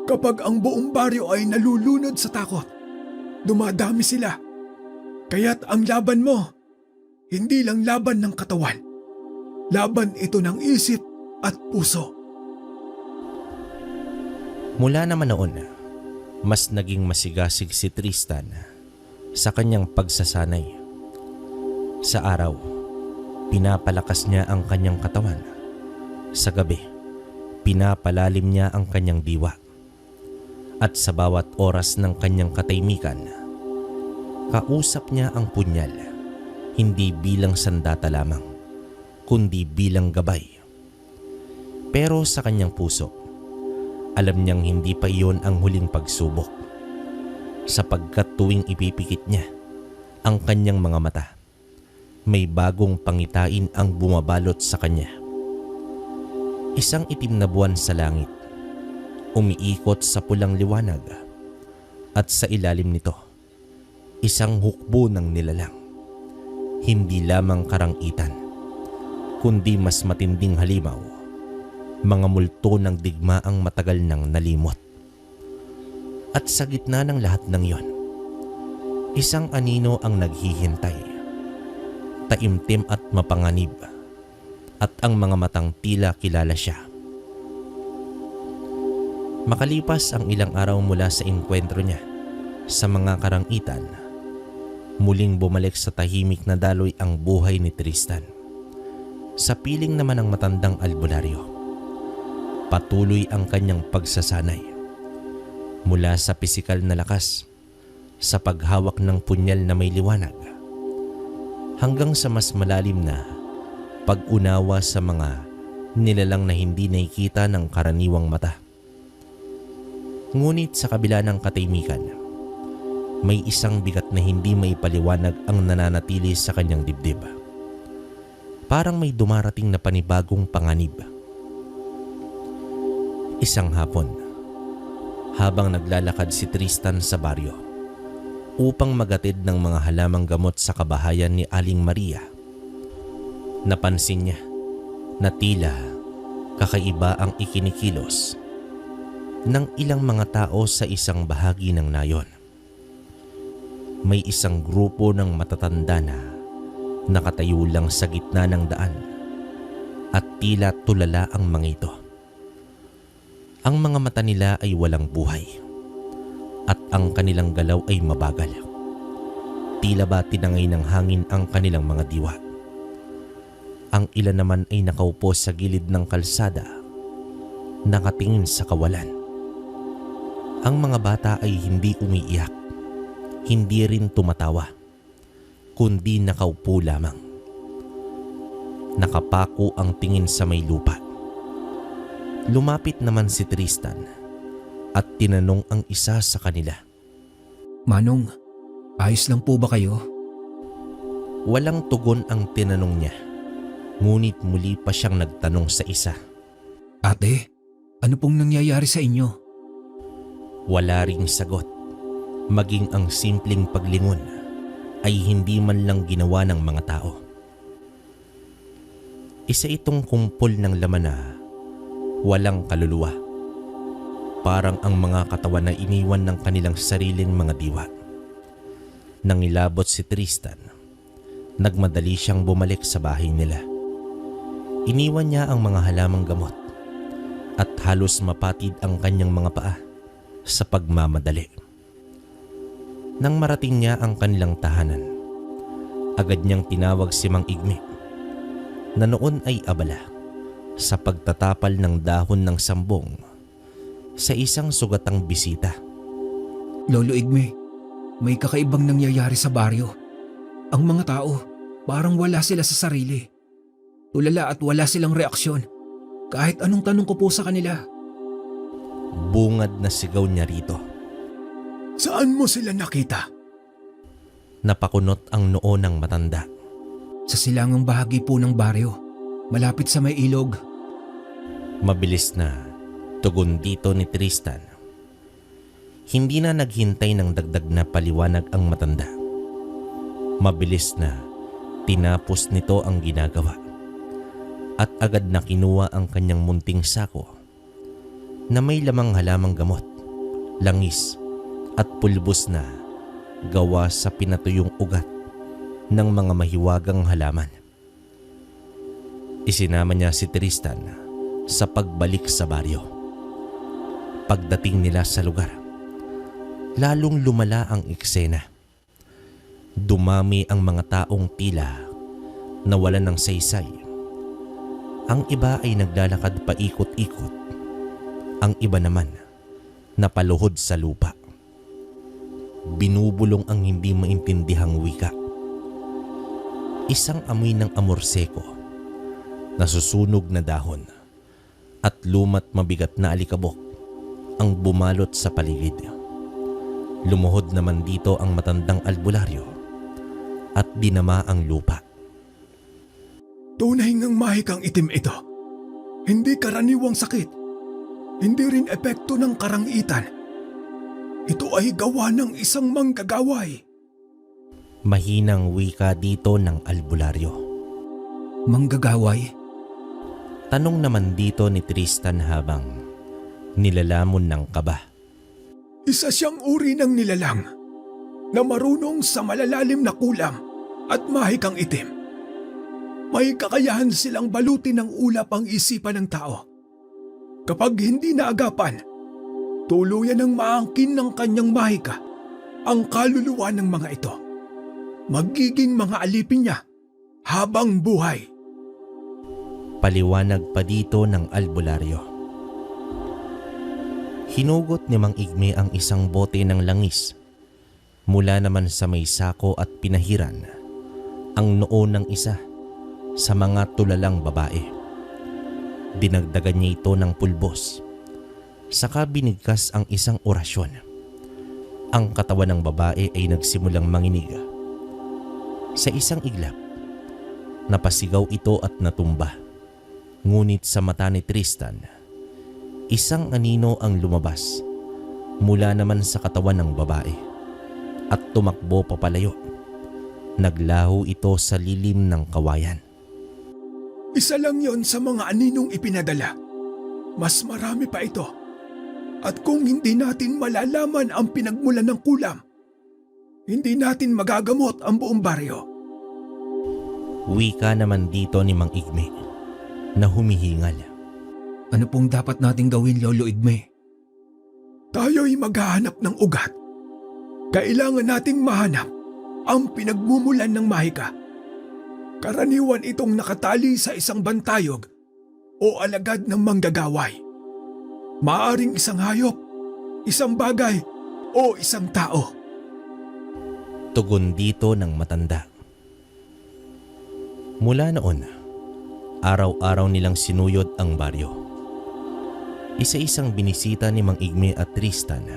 Kapag ang buong baryo ay nalulunod sa takot, dumadami sila. Kaya't ang laban mo, hindi lang laban ng katawan. Laban ito ng isip at puso. Mula naman noon, mas naging masigasig si Tristan sa kanyang pagsasanay. Sa araw, pinapalakas niya ang kanyang katawan. Sa gabi, pinapalalim niya ang kanyang diwa. At sa bawat oras ng kanyang katahimikan, kausap niya ang punyal, hindi bilang sandata lamang, kundi bilang gabay. Pero sa kanyang puso, alam niyang hindi pa iyon ang huling pagsubok, sapagkat tuwing ipipikit niya ang kanyang mga mata, may bagong pangitain ang bumabalot sa kanya. Isang itim na buwan sa langit, umiikot sa pulang liwanag, at sa ilalim nito, isang hukbo ng nilalang. Hindi lamang karangitan, kundi mas matinding halimaw, mga multo ng digmaang matagal nang nalimot. At sa gitna ng lahat ng iyon, isang anino ang naghihintay, taimtim at mapanganib, at ang mga matang tila kilala siya. Makalipas ang ilang araw mula sa engkwentro niya sa mga karangitan, muling bumalik sa tahimik na daloy ang buhay ni Tristan. Sa piling naman ng matandang albularyo, patuloy ang kanyang pagsasanay. Mula sa pisikal na lakas, sa paghawak ng punyal na may liwanag, hanggang sa mas malalim na pag-unawa sa mga nilalang na hindi nakikita ng karaniwang mata. Ngunit sa kabila ng katahimikan, may isang bigat na hindi maipaliwanag ang nananatili sa kanyang dibdib. Parang may dumarating na panibagong panganib. Isang hapon, habang naglalakad si Tristan sa baryo upang magatid ng mga halamang gamot sa kabahayan ni Aling Maria, napansin niya na tila kakaiba ang ikinikilos ng ilang mga tao sa isang bahagi ng nayon. May isang grupo ng matatanda na nakatayo lang sa gitna ng daan at tila tulala ang mga ito. Ang mga mata nila ay walang buhay at ang kanilang galaw ay mabagal. Tila ba tinangay ng hangin ang kanilang mga diwa. Ang ilan naman ay nakaupo sa gilid ng kalsada, nakatingin sa kawalan. Ang mga bata ay hindi umiiyak, hindi rin tumatawa, kundi nakaupo lamang. Nakapako ang tingin sa may lupa. Lumapit naman si Tristan at tinanong ang isa sa kanila. Manong, ayos lang po ba kayo? Walang tugon ang tinanong niya, ngunit muli pa siyang nagtanong sa isa. Ate, ano pong nangyayari sa inyo? Wala ring sagot, maging ang simpleng paglingon ay hindi man lang ginawa ng mga tao. Isa itong kumpol ng laman na walang kaluluwa. Parang ang mga katawan na iniwan ng kanilang sariling mga diwa. Nang ilabot si Tristan, nagmadali siyang bumalik sa bahay nila. Iniwan niya ang mga halamang gamot at halos mapatid ang kanyang mga paa sa pagmamadali. Nang marating niya ang kanilang tahanan, agad niyang tinawag si Mang Igme na noon ay abala sa pagtatapal ng dahon ng sambong sa isang sugatang bisita. Lolo Igme, may kakaibang nangyayari sa baryo. Ang mga tao, parang wala sila sa sarili. Tulala at wala silang reaksyon. Kahit anong tanong ko po sa kanila. Bungad na sigaw niya rito. Saan mo sila nakita? Napakunot ang noo ng matanda. Sa silangang bahagi po ng baryo. Malapit sa may ilog. Mabilis na tugon dito ni Tristan. Hindi na naghintay ng dagdag na paliwanag ang matanda. Mabilis na tinapos nito ang ginagawa at agad na kinuha ang kanyang munting sako na may lamang halamang gamot, langis at pulbos na gawa sa pinatuyong ugat ng mga mahiwagang halaman. Isinama niya si Tristan sa pagbalik sa baryo. Pagdating nila sa lugar, lalong lumala ang eksena. Dumami ang mga taong tila nawalan ng saysay. Ang iba ay naglalakad paikot-ikot. Ang iba naman napaluhod sa lupa. Binubulong ang hindi maintindihang wika. Isang amoy ng amorseko, nasusunog na dahon at lumat mabigat na alikabok ang bumalot sa paligid. Lumuhod naman dito ang matandang albularyo at dinama ang lupa. Tunay ngang mahikang itim ito. Hindi karaniwang sakit. Hindi rin epekto ng karangitan. Ito ay gawa ng isang manggagaway. Mahinang wika dito ng albularyo. Manggagaway? Tanong naman dito ni Tristan habang nilalamon ng kaba. Isa siyang uri ng nilalang na marunong sa malalalim na kulam at mahikang itim. May kakayahan silang balutin ng ulap ang isipan ng tao. Kapag hindi naagapan, tuluyan ng maangkin ng kanyang mahika ang kaluluwa ng mga ito. Magiging mga alipin niya habang buhay. Paliwanag pa dito ng albularyo. Hinugot ni Mang Igme ang isang bote ng langis mula naman sa may sako at pinahiran ang noo ng isa sa mga tulalang babae. Dinagdagan niya ito ng pulbos. Saka binigkas ang isang orasyon. Ang katawan ng babae ay nagsimulang manginig. Sa isang iglap, napasigaw ito at natumba. Ngunit sa mata ni Tristan, isang anino ang lumabas mula naman sa katawan ng babae at tumakbo papalayo. Naglaho ito sa lilim ng kawayan. Isa lang yon sa mga aninong ipinadala. Mas marami pa ito. At kung hindi natin malalaman ang pinagmulan ng kulam, hindi natin magagamot ang buong baryo. Wika naman dito ni Mang Igme na humihingal. Ano pong dapat nating gawin, Lolo Igme? Tayo'y maghahanap ng ugat. Kailangan nating mahanap ang pinagmumulan ng mahika. Karaniwan itong nakatali sa isang bantayog o alagad ng manggagaway. Maaring isang hayop, isang bagay o isang tao. Tugon dito ng matanda. Mula noon, araw-araw nilang sinuyod ang baryo. Isa-isang binisita ni Mang Igme at Tristan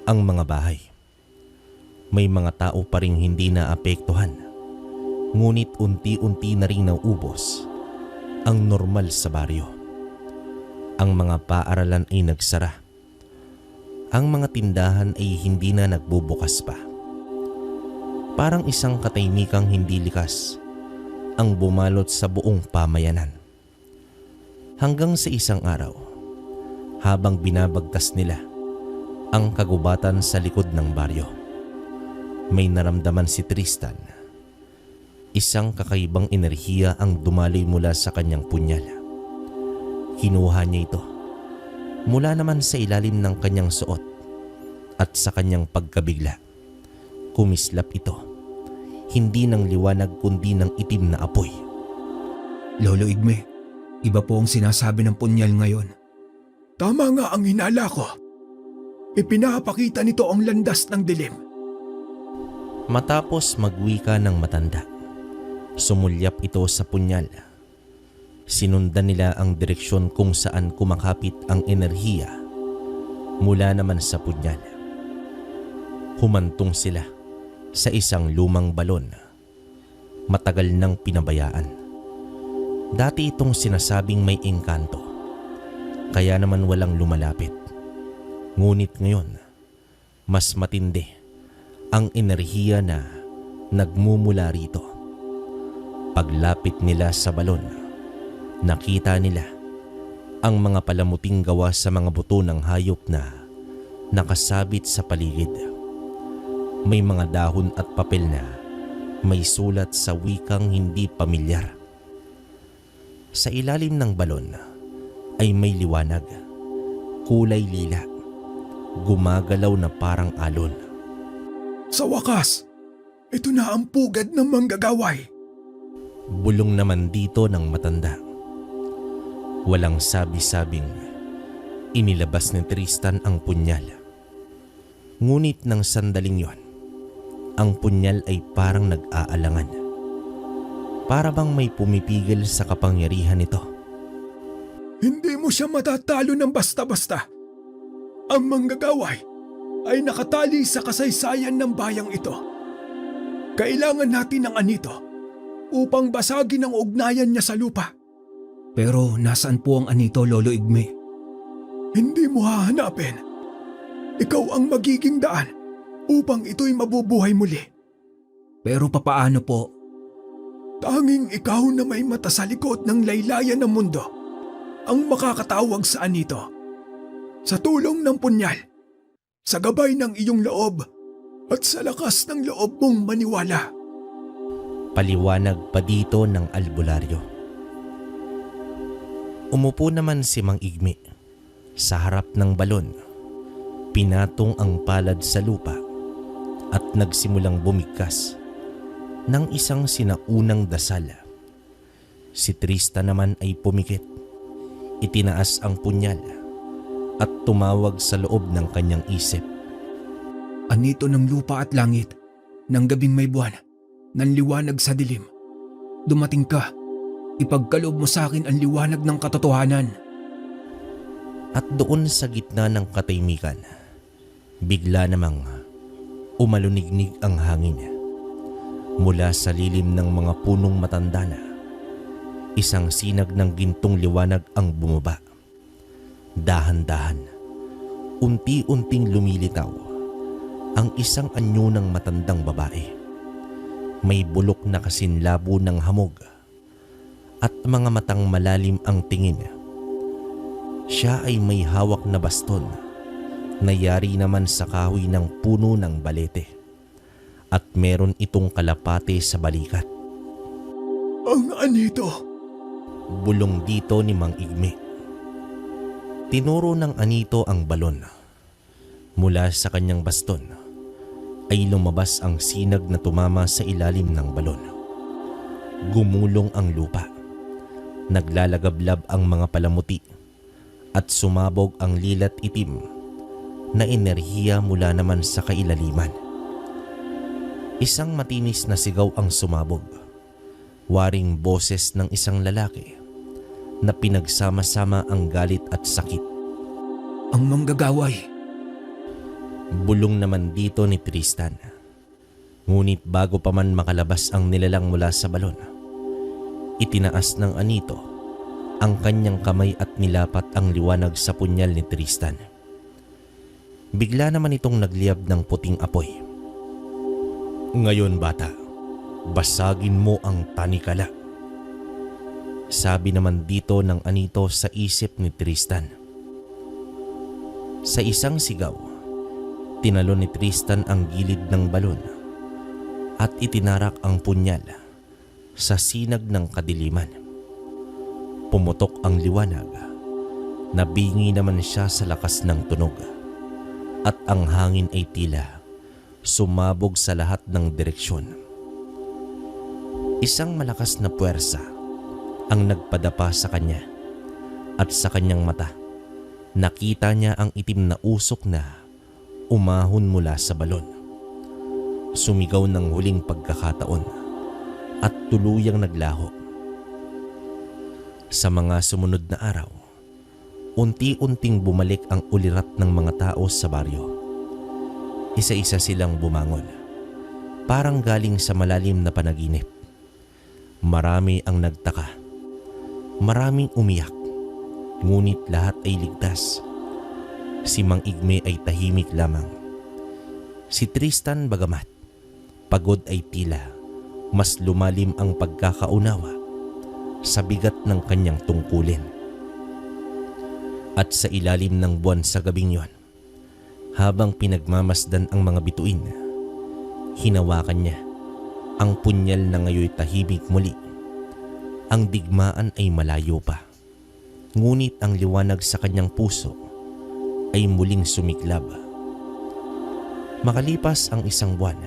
ang mga bahay. May mga tao pa ring hindi naapektuhan, ngunit unti-unti na ring nauubos ang normal sa baryo. Ang mga paaralan ay nagsara. Ang mga tindahan ay hindi na nagbubukas pa. Parang isang katahimikang hindi likas ang bumalot sa buong pamayanan. Hanggang sa isang araw, habang binabagtas nila ang kagubatan sa likod ng baryo, may naramdaman si Tristan. Isang kakaibang enerhiya ang dumaloy mula sa kanyang punyal. Kinuha niya ito mula naman sa ilalim ng kanyang suot at sa kanyang pagkabigla. Kumislap ito, hindi ng liwanag kundi ng itim na apoy. Lolo Igme, iba po ang sinasabi ng punyal ngayon. Tama nga ang hinala ko. Ipinapakita nito ang landas ng dilim. Matapos magwika ng matanda, sumulyap ito sa punyal Sinundan nila ang direksyon kung saan kumakapit ang enerhiya mula naman sa punyal. Humantong sila sa isang lumang balon. Matagal nang pinabayaan. Dati itong sinasabing may engkanto, kaya naman walang lumalapit. Ngunit ngayon, mas matindi ang enerhiya na nagmumula rito. Paglapit nila sa balon, nakita nila ang mga palamuting gawa sa mga buto ng hayop na nakasabit sa paligid. May mga dahon at papel na may sulat sa wikang hindi pamilyar. Sa ilalim ng balon ay may liwanag, kulay lila, gumagalaw na parang alon. Sa wakas, ito na ang pugad ng manggagaway. Bulong naman dito ng matanda. Walang sabi-sabing inilabas ni Tristan ang punyal. Ngunit ng sandaling yon, ang punyal ay parang nag-aalangan. Para bang may pumipigil sa kapangyarihan nito. Hindi mo siya matatalo ng basta-basta. Ang manggagaway ay nakatali sa kasaysayan ng bayang ito. Kailangan natin ng anito upang basagin ang ugnayan niya sa lupa. Pero nasaan po ang anito, Lolo Igme? Hindi mo hahanapin. Ikaw ang magiging daan upang ito'y mabubuhay muli. Pero papaano po? Tanging ikaw na may mata sa likod ng laylayan ng mundo ang makakatawag sa anito. Sa tulong ng punyal, sa gabay ng iyong loob at sa lakas ng loob mong maniwala. Paliwanag pa dito ng albularyo. Umupo naman si Mang Igme sa harap ng balon. Pinatong ang palad sa lupa at nagsimulang bumigkas ng isang sinaunang dasal. Si Tristan naman ay pumikit. Itinaas ang punyal at tumawag sa loob ng kanyang isip. Anito ng lupa at langit, ng gabing may buwan, ng liwanag sa dilim. Dumating ka, ipagkaloob mo sa akin ang liwanag ng katotohanan. At doon sa gitna ng katahimikan, bigla namang umalunignig ang hangin. Mula sa lilim ng mga punong matanda na, isang sinag ng gintong liwanag ang bumaba. Dahan-dahan, unti-unting lumilitaw ang isang anyo ng matandang babae. May bulok na kasinlabo ng hamog at mga matang malalim ang tingin. Siya ay may hawak na baston na yari naman sa kahoy ng puno ng balete at meron itong kalapate sa balikat. Ang anito! Bulong dito ni Mang Igme. Tinuro ng anito ang balon. Mula sa kanyang baston ay lumabas ang sinag na tumama sa ilalim ng balon. Gumulong ang lupa. Naglalagablab ang mga palamuti at sumabog ang lilat itim na enerhiya mula naman sa kailaliman. Isang matinis na sigaw ang sumabog. Waring boses ng isang lalaki na pinagsama-sama ang galit at sakit. Ang manggagaway! Bulong naman dito ni Tristan. Ngunit bago pa man makalabas ang nilalang mula sa balon, itinaas ng anito ang kanyang kamay at nilapat ang liwanag sa punyal ni Tristan. Bigla naman itong nagliyab ng puting apoy. Ngayon bata, basagin mo ang tanikala. Sabi naman dito ng anito sa isip ni Tristan. Sa isang sigaw, tinalon ni Tristan ang gilid ng balon at itinarak ang punyal sa sinag ng kadiliman. Pumutok ang liwanag. Nabingi naman siya sa lakas ng tunog at ang hangin ay tila sumabog sa lahat ng direksyon. Isang malakas na puwersa ang nagpadapa sa kanya at sa kanyang mata nakita niya ang itim na usok na umahon mula sa balon. Sumigaw ng huling pagkakataon at tuluyang naglaho. Sa mga sumunod na araw, unti-unting bumalik ang ulirat ng mga tao sa baryo. Isa-isa silang bumangon, parang galing sa malalim na panaginip. Marami ang nagtaka, maraming umiyak, ngunit lahat ay ligtas. Si Mang Igme ay tahimik lamang. Si Tristan bagamat pagod ay tila mas lumalim ang pagkakaunawa sa bigat ng kanyang tungkulin. At sa ilalim ng buwan sa gabing yon, habang pinagmamasdan ang mga bituin, hinawakan niya ang punyal na ngayoy tahimik muli. Ang digmaan ay malayo pa, ngunit ang liwanag sa kanyang puso ay muling sumiklab. Makalipas ang isang buwan,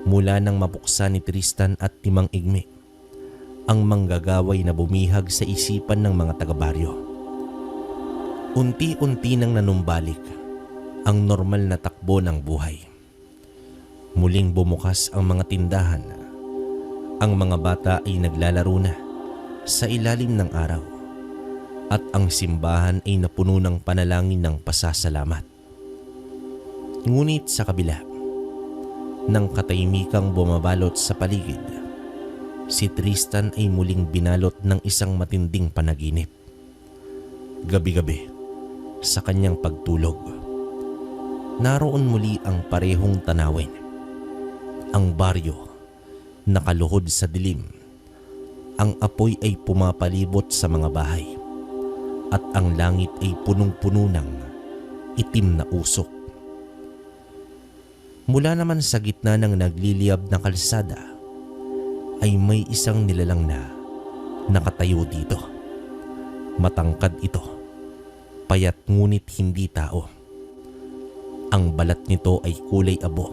mula nang mabuksan ni Tristan at ni Mang Igme ang manggagaway na bumihag sa isipan ng mga taga-baryo. Unti-unti nang nanumbalik ang normal na takbo ng buhay. Muling bumukas ang mga tindahan. Ang mga bata ay naglalaro na sa ilalim ng araw at ang simbahan ay napuno ng panalangin ng pasasalamat. Ngunit sa kabila ng katahimikang bumabalot sa paligid, si Tristan ay muling binalot ng isang matinding panaginip. Gabi-gabi, sa kanyang pagtulog, naroon muli ang parehong tanawin. Ang baryo, nakaluhod sa dilim. Ang apoy ay pumapalibot sa mga bahay. At ang langit ay punong-puno ng itim na usok. Mula naman sa gitna ng nagliliyab na kalsada, ay may isang nilalang na nakatayo dito. Matangkad ito, payat ngunit hindi tao. Ang balat nito ay kulay abo,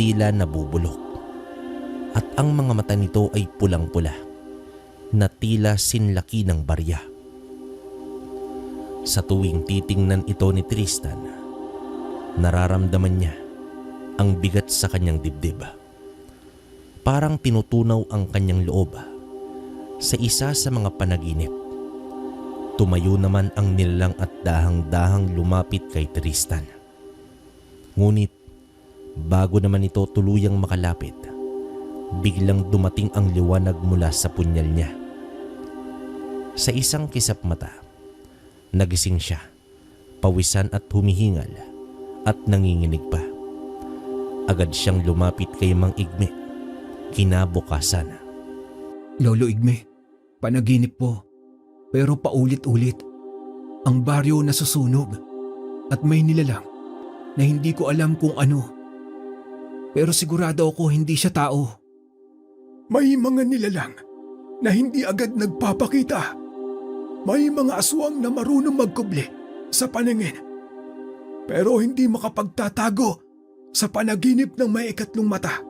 tila nabubulok. At ang mga mata nito ay pulang-pula, na tila sinlaki ng barya. Sa tuwing titingnan ito ni Tristan, nararamdaman niya ang bigat sa kanyang dibdib. Parang tinutunaw ang kanyang loob sa isa sa mga panaginip. Tumayo naman ang nilalang at dahang-dahang lumapit kay Tristan. Ngunit bago naman ito tuluyang makalapit, biglang dumating ang liwanag mula sa punyal niya. Sa isang kisap mata, nagising siya, pawisan at humihingal at nanginginig pa. Agad siyang lumapit kay Mang Igme. Kinabukasan, Lolo Igme, panaginip po. Pero paulit-ulit. Ang baryo nasusunog at may nilalang na hindi ko alam kung ano. Pero sigurado ako hindi siya tao. May mga nilalang na hindi agad nagpapakita. May mga aswang na marunong magkubli sa paningin. Pero hindi makapagtatago sa panaginip ng may ikatlong mata.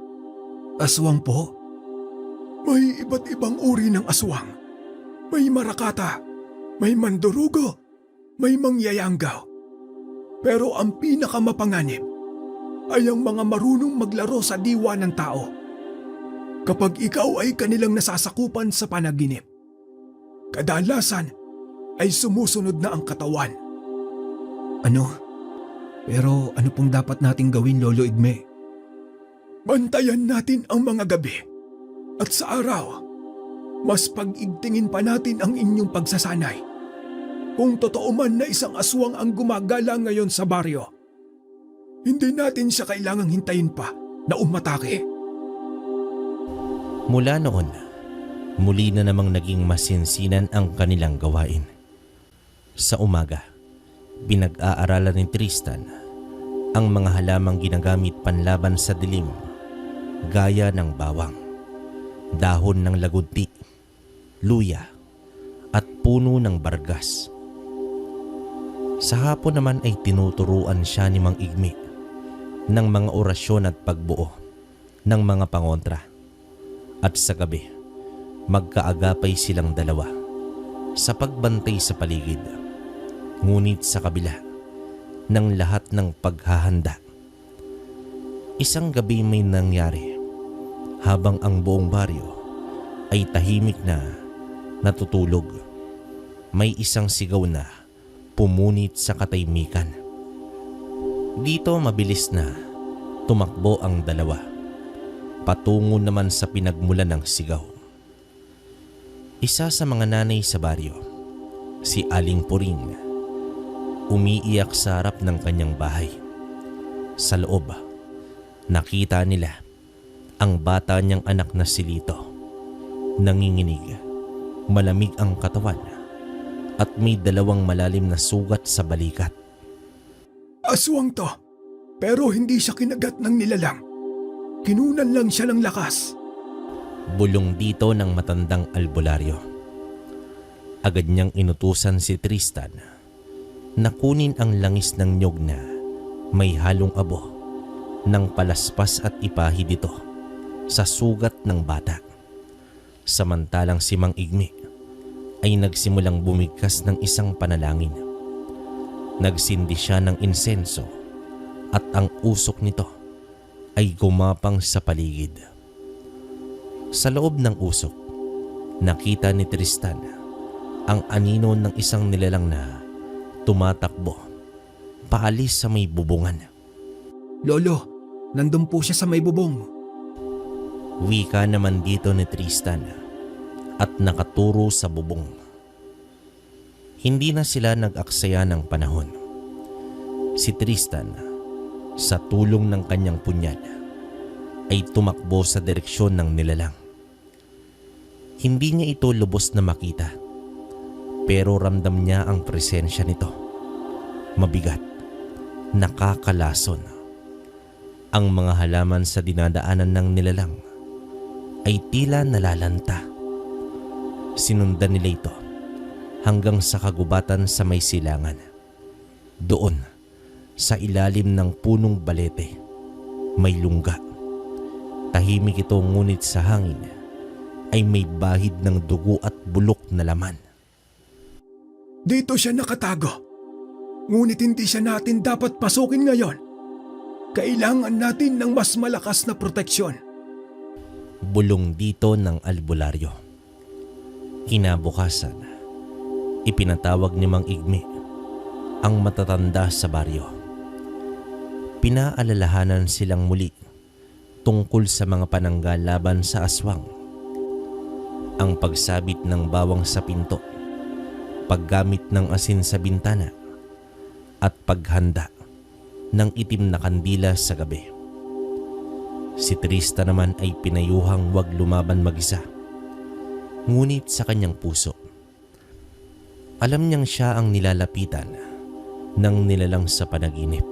Aswang po? May iba't ibang uri ng aswang. May marakata, may mandurugo, may mangyayanggaw. Pero ang pinakamapanganib ay ang mga marunong maglaro sa diwa ng tao. Kapag ikaw ay kanilang nasasakupan sa panaginip, kadalasan ay sumusunod na ang katawan. Ano? Pero ano pong dapat nating gawin, Lolo Igme? Bantayan natin ang mga gabi. At sa araw, mas pag-igtingin pa natin ang inyong pagsasanay. Kung totoo man na isang aswang ang gumagala ngayon sa baryo, hindi natin siya kailangang hintayin pa na umatake. mula noon, muli na namang naging masinsinan ang kanilang gawain. Sa umaga, pinag-aaralan ni Tristan ang mga halamang ginagamit panlaban sa dilim, gaya ng bawang, dahon ng lagunti, luya, at puno ng bargas. Sa hapon naman ay tinuturuan siya ni Mang Igme ng mga orasyon at pagbuo ng mga pangontra. At sa gabi, magkaagapay silang dalawa sa pagbantay sa paligid. Ngunit sa kabila ng lahat ng paghahanda, isang gabi may nangyari habang ang buong baryo ay tahimik na natutulog. May isang sigaw na pumunit sa katahimikan. Dito mabilis na tumakbo ang dalawa, patungo naman sa pinagmulan ng sigaw. Isa sa mga nanay sa baryo, si Aling Puring, umiiyak sa harap ng kanyang bahay. Sa loob, nakita nila ang bata niyang anak na si Lito. Nanginginig, malamig ang katawan at may 2 malalim na sugat sa balikat. Aswang to, pero hindi siya kinagat ng nilalang. Kinunan lang siya ng lakas. Bulong dito ng matandang albularyo. Agad niyang inutusan si Tristan na kunin ang langis ng niyog na may halong abo ng palaspas at ipahid ito sa sugat ng bata. Samantalang si Mang Igme ay nagsimulang bumigkas ng isang panalangin. Nagsindi siya ng insenso at ang usok nito ay gumapang sa paligid. Sa loob ng usok, nakita ni Tristan ang anino ng isang nilalang na tumatakbo paalis sa may bubungan. Lolo, nandun po siya sa may bubong. Wika naman dito ni Tristan at nakaturo sa bubong. Hindi na sila nag-aksaya ng panahon. Si Tristan, sa tulong ng kanyang punyal, ay tumakbo sa direksyon ng nilalang. Hindi niya ito lubos na makita, pero ramdam niya ang presensya nito. Mabigat, nakakalason. Ang mga halaman sa dinadaanan ng nilalang ay tila nalalanta. Sinundan nila ito hanggang sa kagubatan sa may silangan. Doon, sa ilalim ng punong balete, may lungga. Tahimik ito ngunit sa hangin ay may bahid ng dugo at bulok na laman. Dito siya nakatago. Ngunit hindi siya natin dapat pasukin ngayon. Kailangan natin ng mas malakas na proteksyon. Bulong dito ng albularyo. Kinabukasan, ipinatawag ni Mang Igme ang matatanda sa baryo. Pinaalalahanan silang muli tungkol sa mga pananggal laban sa aswang. Ang pagsabit ng bawang sa pinto, paggamit ng asin sa bintana, at paghanda ng itim na kandila sa gabi. Si Tristan naman ay pinayuhang wag lumaban mag-isa. Ngunit sa kanyang puso, alam niyang siya ang nilalapitan ng nilalang sa panaginip.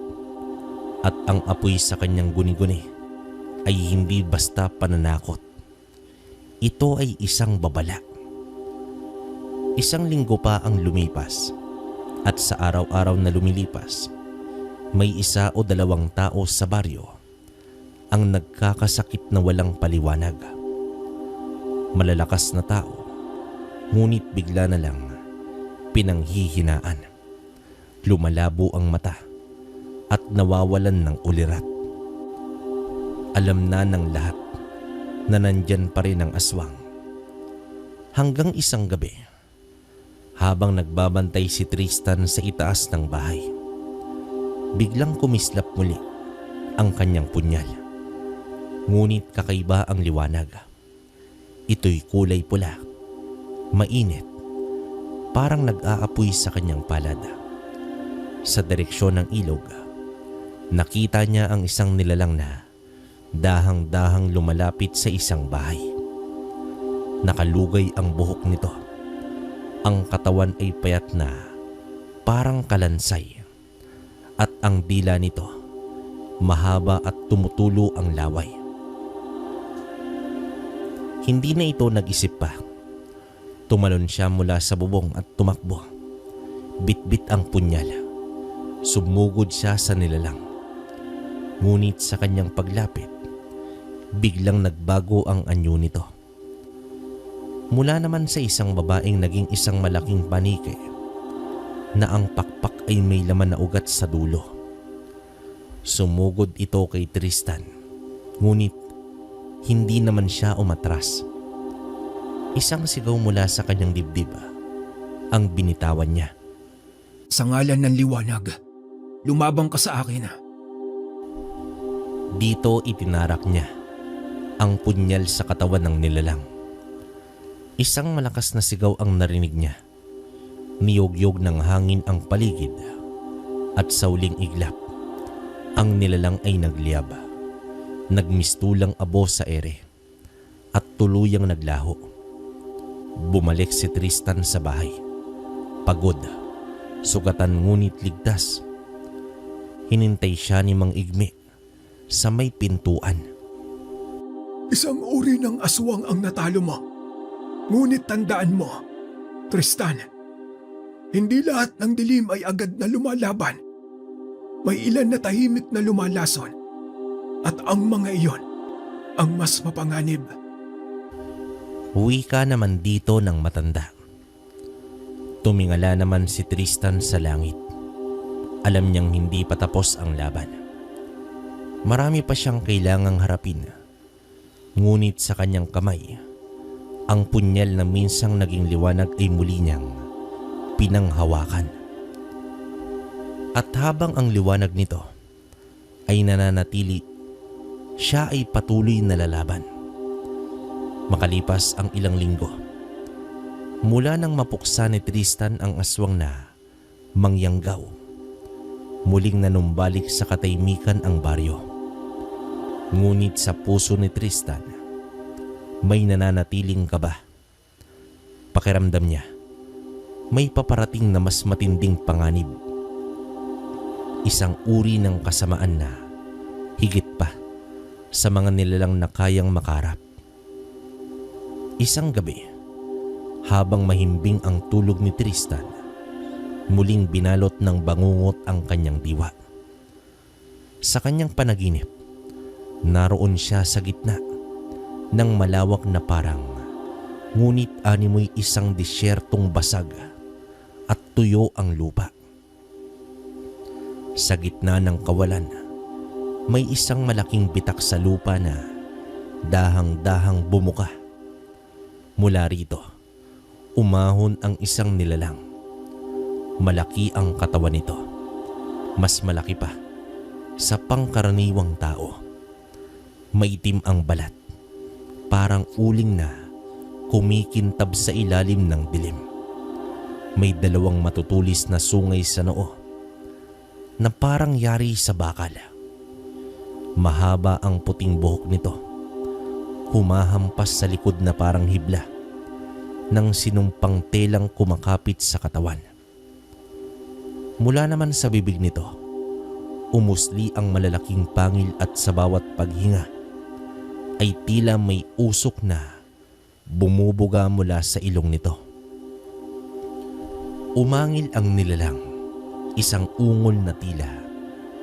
At ang apoy sa kanyang guni-guni ay hindi basta pananakot. Ito ay isang babala. Isang linggo pa ang lumipas at sa araw-araw na lumilipas, may 1 o 2 tao sa baryo ang nagkakasakit na walang paliwanag. Malalakas na tao, ngunit bigla na lang pinanghihinaan. Lumalabo ang mata at nawawalan ng ulirat. Alam na ng lahat na nandyan pa rin ang aswang. Hanggang isang gabi, habang nagbabantay si Tristan sa itaas ng bahay, biglang kumislap muli ang kanyang punyal. Ngunit kakaiba ang liwanag. Ito'y kulay pula, mainit, parang nag-aapoy sa kanyang palad. Sa direksyon ng ilog, nakita niya ang isang nilalang na dahang-dahang lumalapit sa isang bahay. Nakalugay ang buhok nito. Ang katawan ay payat na parang kalansay at ang dila nito mahaba at tumutulo ang laway. Hindi na ito nag-isip pa. Tumalon siya mula sa bubong at tumakbo. Bitbit ang punyal. Sumugod siya sa nilalang. Ngunit sa kanyang paglapit, biglang nagbago ang anyo nito. Mula naman sa isang babaeng naging isang malaking panike na ang pakpak ay may laman na ugat sa dulo. Sumugod ito kay Tristan, ngunit hindi naman siya umatras. Isang sigaw mula sa kanyang dibdib ang binitawan niya. Sa ngalan ng liwanag, lumabang ka sa akin. Dito itinarak niya ang punyal sa katawan ng nilalang. Isang malakas na sigaw ang narinig niya. Niyog-yog ng hangin ang paligid at sa uling iglap, ang nilalang ay nagliyab. Nagmistulang abo sa ere at tuluyang naglaho. Bumalik si Tristan sa bahay. Pagod, sugatan ngunit ligtas. Hinintay siya ni Mang Igme sa may pintuan. Isang uri ng aswang ang natalo mo. Ngunit tandaan mo, Tristan, hindi lahat ng dilim ay agad na lumalaban. May ilan na tahimik na lumalason. At ang mga iyon ang mas mapanganib. Wika naman dito ng matanda. Tumingala naman si Tristan sa langit. Alam niyang hindi pa tapos ang laban. Marami pa siyang kailangang harapin. Ngunit sa kanyang kamay, ang punyal na minsang naging liwanag ay muli niyang pinanghawakan. At habang ang liwanag nito ay nananatili, siya ay patuloy na lalaban. Makalipas ang ilang linggo, mula nang mapuksa ni Tristan ang aswang na mangyanggaw, muling nanumbalik sa katahimikan ang baryo. Ngunit sa puso ni Tristan, may nananatiling kaba. Pakiramdam niya, may paparating na mas matinding panganib. Isang uri ng kasamaan na higit pa sa mga nilalang na kayang makarap. Isang gabi, habang mahimbing ang tulog ni Tristan, muling binalot ng bangungot ang kanyang diwa. Sa kanyang panaginip, naroon siya sa gitna ng malawak na parang, ngunit animoy isang disyertong basag at tuyo ang lupa. Sa gitna ng kawalan, may isang malaking bitak sa lupa na dahang-dahang bumuka. Mula rito, umahon ang isang nilalang. Malaki ang katawan nito. Mas malaki pa sa pangkaraniwang tao. Maitim ang balat, parang uling na kumikintab sa ilalim ng dilim. May dalawang matutulis na sungay sa noo na parang yari sa bakal. Mahaba ang puting buhok nito. Humahampas sa likod na parang hibla ng sinumpang telang kumakapit sa katawan. Mula naman sa bibig nito, umusli ang malalaking pangil at sa bawat paghinga ay tila may usok na bumubuga mula sa ilong nito. Umangil ang nilalang, isang ungol na tila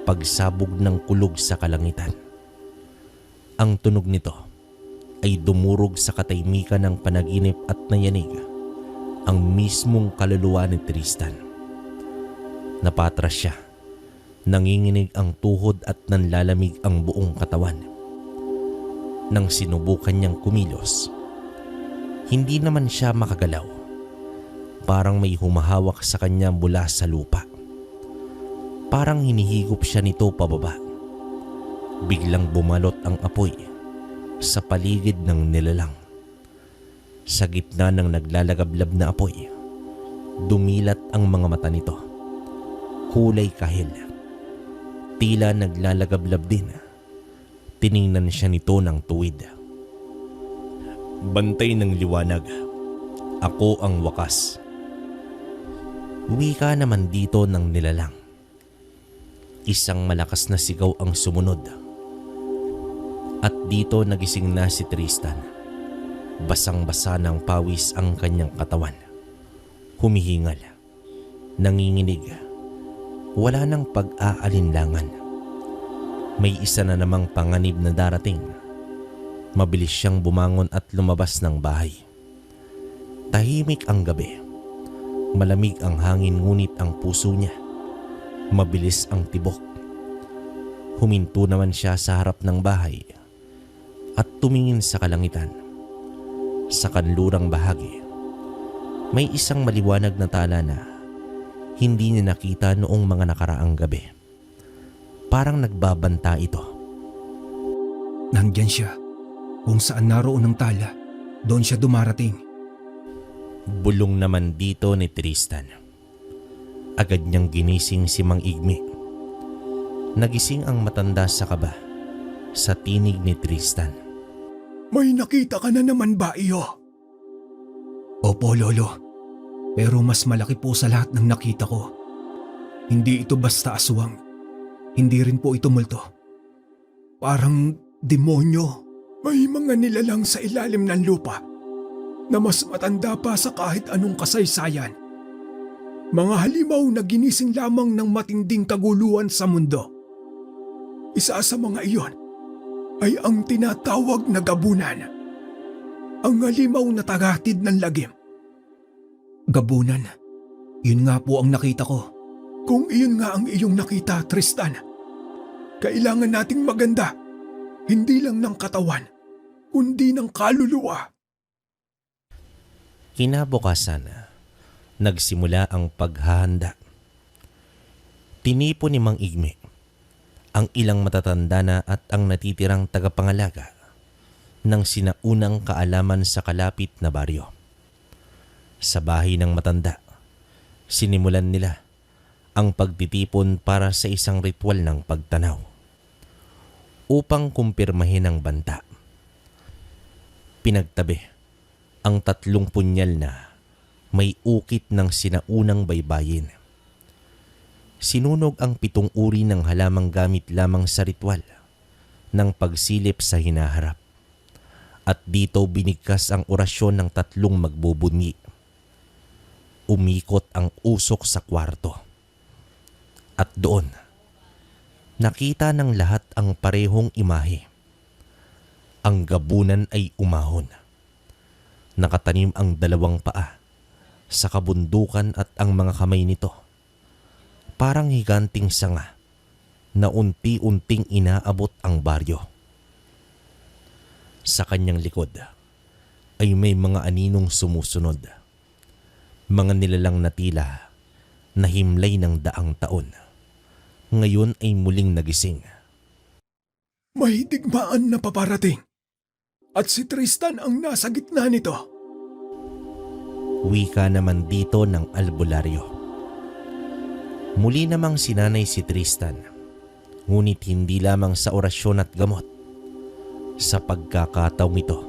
pagsabog ng kulog sa kalangitan. Ang tunog nito ay dumurog sa katahimikan ng panaginip at nayanig ang mismong kaluluwa ni Tristan. Napatras siya, nanginginig ang tuhod at nanlalamig ang buong katawan. Nang sinubukan niyang kumilos, hindi naman siya makagalaw. Parang may humahawak sa kanya mula sa lupa. Parang hinihigop siya nito pababa. Biglang bumalot ang apoy sa paligid ng nilalang. Sa gitna ng naglalagablab na apoy, dumilat ang mga mata nito. Kulay kahil. Tila naglalagablab din. Tiningnan siya nito ng tuwid. Bantay ng liwanag. Ako ang wakas. Wika naman dito ng nilalang. Isang malakas na sigaw ang sumunod. At dito nagising na si Tristan. Basang-basa ng pawis ang kanyang katawan. Humihingal. Nanginginig. Wala nang pag-aalinlangan. May isa na namang panganib na darating. Mabilis siyang bumangon at lumabas ng bahay. Tahimik ang gabi. Malamig ang hangin ngunit ang puso niya. Mabilis ang tibok. Huminto naman siya sa harap ng bahay at tumingin sa kalangitan. Sa kanlurang bahagi, may isang maliwanag na tala na hindi niya nakita noong mga nakaraang gabi. Parang nagbabanta ito. Nandyan siya. Kung saan naroon ang tala, doon siya dumarating. Bulong naman dito ni Tristan. Agad niyang ginising si Mang Igme. Nagising ang matanda sa kaba sa tinig ni Tristan. May nakita ka na naman ba, iyo? Opo, Lolo. Pero mas malaki po sa lahat ng nakita ko. Hindi ito basta aswang. Hindi rin po ito multo. Parang demonyo. May mga nilalang sa ilalim ng lupa na mas matanda pa sa kahit anong kasaysayan. Mga halimaw na ginising lamang ng matinding kaguluhan sa mundo. Isa sa mga iyon ay ang tinatawag na gabunan. Ang halimaw na tagatid ng lagim. Gabunan, yun nga po ang nakita ko. Kung iyon nga ang iyong nakita, Tristan, kailangan nating maganda. Hindi lang ng katawan, kundi ng kaluluwa. Kinabukasan, nagsimula ang paghahanda. Tinipo ni Mang Igme ang ilang matatanda na at ang natitirang tagapangalaga ng sinaunang kaalaman sa kalapit na baryo. Sa bahay ng matanda, sinimulan nila ang pagtitipon para sa isang ritual ng pagtanaw upang kumpirmahin ang banta. Pinagtabi ang 3 punyal na may ukit ng sinaunang baybayin. Sinunog ang 7 uri ng halamang gamit lamang sa ritual ng pagsilip sa hinaharap. At dito binigkas ang orasyon ng 3 magbubunyi. Umikot ang usok sa kwarto. At doon, nakita ng lahat ang parehong imahe. Ang gabunan ay umahon. Nakatanim ang 2 paa sa kabundukan at ang mga kamay nito parang higanting sanga na unti-unting inaabot ang baryo. Sa kanyang likod ay may mga aninong sumusunod. Mga nilalang na tila na himlay ng 100 taon. Ngayon ay muling nagising. May digmaan na paparating. At si Tristan ang nasa gitna nito. Wika naman dito ng albularyo. Muli namang sinanay si Tristan, ngunit hindi lamang sa orasyon at gamot. Sa pagkakataong ito,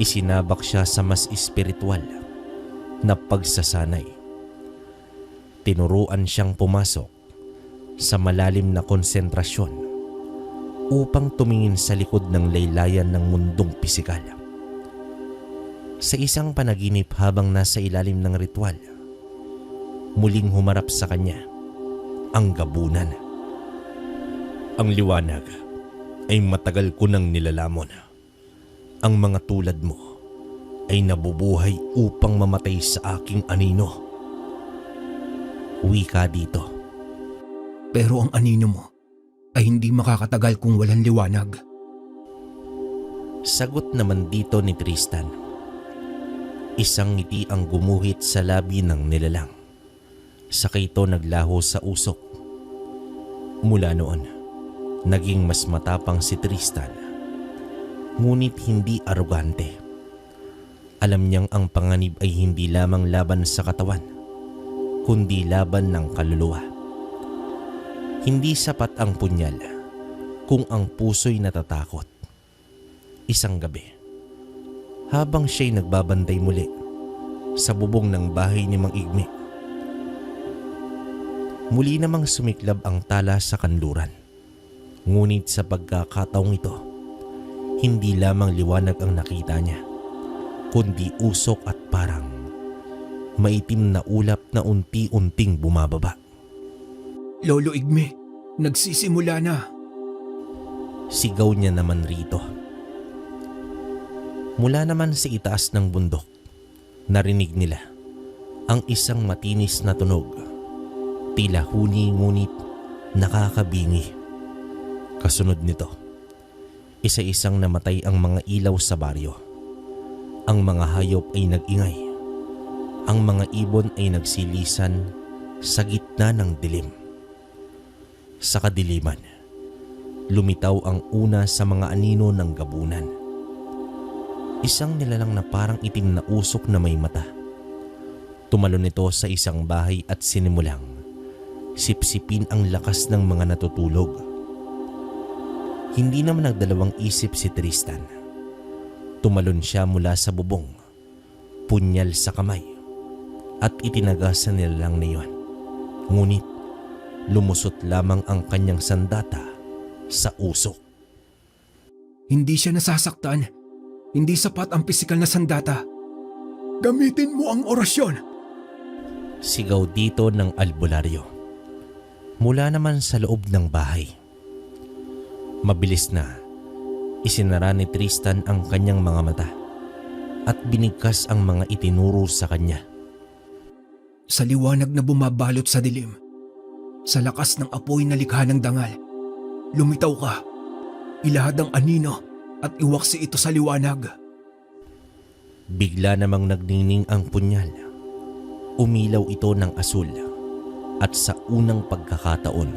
isinabak siya sa mas espiritual na pagsasanay. Tinuruan siyang pumasok sa malalim na konsentrasyon upang tumingin sa likod ng laylayan ng mundong pisikal. Sa isang panaginip habang nasa ilalim ng ritual, muling humarap sa kanya ang gabunan. Ang liwanag ay matagal ko nang nilalamon. Ang mga tulad mo ay nabubuhay upang mamatay sa aking anino. Wika dito. Pero ang anino mo ay hindi makakatagal kung walang liwanag. Sagot naman dito ni Tristan. Isang ngiti ang gumuhit sa labi ng nilalang. Saka ito naglaho sa usok. Mula noon, naging mas matapang si Tristan. Ngunit hindi arogante. Alam niyang ang panganib ay hindi lamang laban sa katawan, kundi laban ng kaluluwa. Hindi sapat ang punyal kung ang puso'y natatakot. Isang gabi, habang siya'y nagbabantay muli sa bubong ng bahay ni Mang Igme, muli namang sumiklab ang tala sa kanluran. Ngunit sa pagkakataong ito, hindi lamang liwanag ang nakita niya, kundi usok at parang maitim na ulap na unti-unting bumababa. Lolo Igme, nagsisimula na. Sigaw niya naman rito. Mula naman sa itaas ng bundok, narinig nila ang isang matinis na tunog. Tila huni ngunit nakakabingi. Kasunod nito, isa-isang namatay ang mga ilaw sa baryo. Ang mga hayop ay nag-ingay. Ang mga ibon ay nagsilisan sa gitna ng dilim. Sa kadiliman, lumitaw ang una sa mga anino ng gabunan. Isang nilalang na parang itim na usok na may mata. Tumalon ito sa isang bahay at sinimulang sipsipin ang lakas ng mga natutulog. Hindi naman nagdalawang isip si Tristan. Tumalon siya mula sa bubong, punyal sa kamay, at itinaga sa nilalang na iyon. Ngunit lumusot lamang ang kanyang sandata sa usok. Hindi siya nasasaktan. Hindi sapat ang pisikal na sandata. Gamitin mo ang orasyon. Sigaw dito ng albularyo mula naman sa loob ng bahay. Mabilis na isinara ni Tristan ang kanyang mga mata at binigkas ang mga itinuro sa kanya. Sa liwanag na bumabalot sa dilim, sa lakas ng apoy na likha ng dangal, lumitaw ka, ilahad ang anino at iwaksi ito sa liwanag. Bigla namang nagningning ang punyal. Umilaw ito ng asul at sa unang pagkakataon,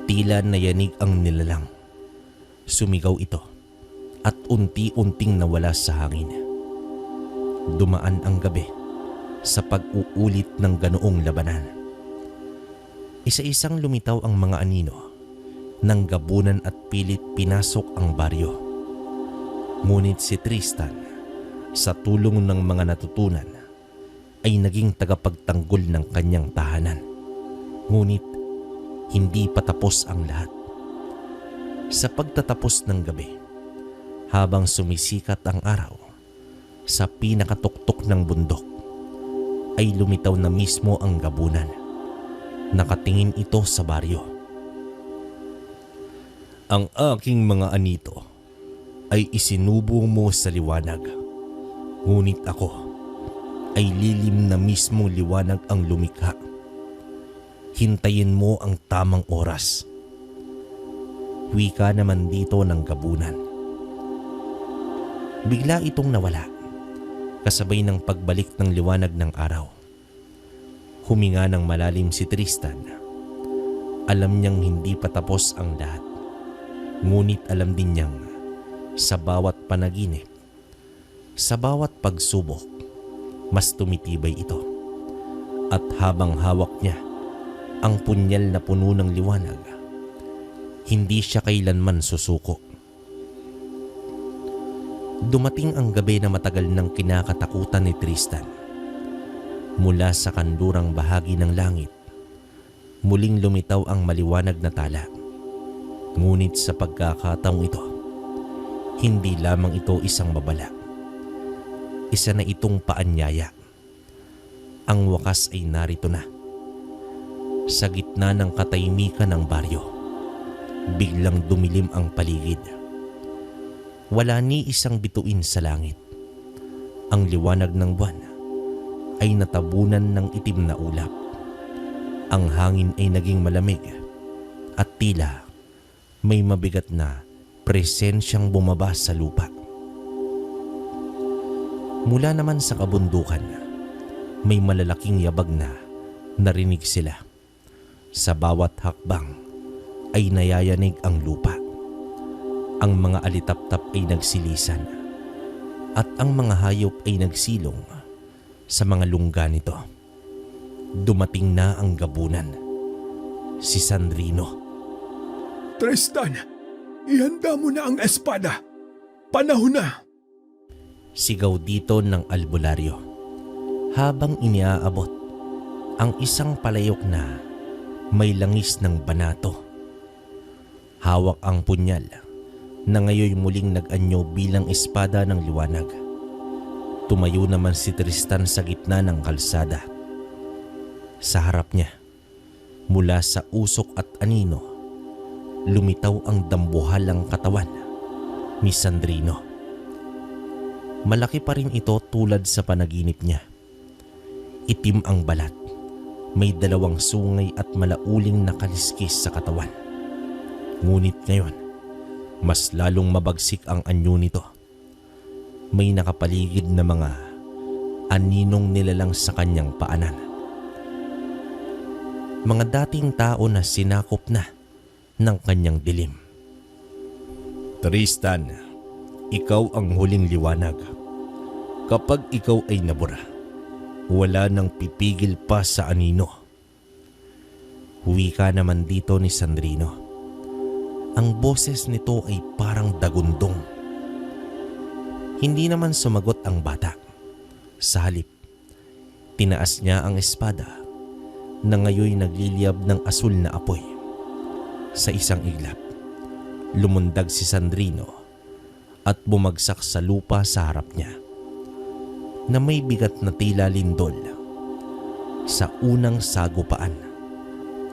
tila nayanig ang nilalang. Sumigaw ito at unti-unting nawala sa hangin. Dumaan ang gabi sa pag-uulit ng ganoong labanan. Isa-isang lumitaw ang mga anino ng gabunan at pilit pinasok ang baryo. Ngunit si Tristan, sa tulong ng mga natutunan, ay naging tagapagtanggol ng kanyang tahanan. Ngunit hindi pa tapos ang lahat. Sa pagtatapos ng gabi, habang sumisikat ang araw, sa pinakatuktok ng bundok, ay lumitaw na mismo ang gabunan. Nakatingin ito sa baryo. Ang aking mga anito ay isinubong mo sa liwanag. Ngunit ako ay lilim na mismo liwanag ang lumikha. Hintayin mo ang tamang oras. Wika naman dito ng gabunan. Bigla itong nawala, kasabay ng pagbalik ng liwanag ng araw. Huminga ng malalim si Tristan. Alam niyang hindi pa tapos ang lahat. Ngunit alam din niyang sa bawat panaginip, sa bawat pagsubok, mas tumitibay ito. At habang hawak niya ang punyal na puno ng liwanag, hindi siya kailanman susuko. Dumating ang gabi na matagal nang kinakatakutan ni Tristan. Mula sa kanlurang bahagi ng langit, muling lumitaw ang maliwanag na tala. Ngunit sa pagkakataong ito, hindi lamang ito isang babala. Isa na itong paanyaya. Ang wakas ay narito na. Sa gitna ng katahimikan ng baryo, biglang dumilim ang paligid. Wala ni isang bituin sa langit. Ang liwanag ng buwan ay natabunan ng itim na ulap. Ang hangin ay naging malamig at tila may mabigat na presensyang bumaba sa lupa. Mula naman sa kabundukan, may malalaking yabag na narinig sila. Sa bawat hakbang ay nayayanig ang lupa. Ang mga alitaptap ay nagsilisan at ang mga hayop ay nagsilong sa mga lungga nito. Dumating na ang gabunan. Si Sandrino. Tristan, ihanda mo na ang espada. Panahon na! Sigaw dito ng albularyo habang iniaabot ang isang palayok na may langis ng banato. Hawak ang punyal na ngayon muling nag-anyo bilang espada ng liwanag. Tumayo naman si Tristan sa gitna ng kalsada. Sa harap niya, mula sa usok at anino, lumitaw ang dambuhalang katawan ni Sandrino. Malaki pa rin ito tulad sa panaginip niya. Itim ang balat, may dalawang sungay at malauling na kaliskis sa katawan. Ngunit ngayon, mas lalong mabagsik ang anyo nito. May nakapaligid na mga aninong nilalang sa kanyang paanan. Mga dating tao na sinakop na ng kanyang dilim. Tristan, ikaw ang huling liwanag. Kapag ikaw ay nabura, wala nang pipigil pa sa anino. Wika naman dito ni Sandrino. Ang boses nito ay parang dagundong. Hindi naman sumagot ang bata. Sa halip, tinaas niya ang espada na ngayoy nagliliyab ng asul na apoy. Sa isang iglap, lumundag si Sandrino at bumagsak sa lupa sa harap niya na may bigat na tila lindol. Sa unang sagupaan,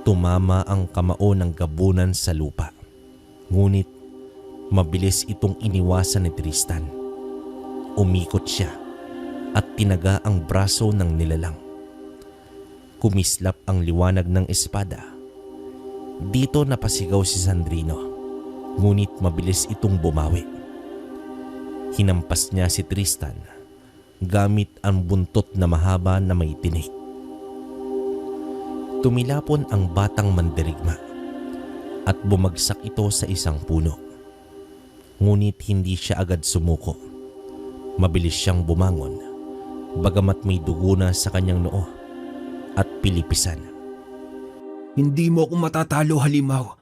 tumama ang kamao ng gabunan sa lupa. Ngunit mabilis itong iniwasan ni Tristan. Umikot siya at tinaga ang braso ng nilalang. Kumislap ang liwanag ng espada. Dito napasigaw si Sandrino, ngunit mabilis itong bumawi. Hinampas niya si Tristan gamit ang buntot na mahaba na may tinik. Tumilapon ang batang mandirigma at bumagsak ito sa isang puno. Ngunit hindi siya agad sumuko. Mabilis siyang bumangon, bagamat may dugo na sa kanyang noo at pilipisan. Hindi mo ako matatalo, Halimaw.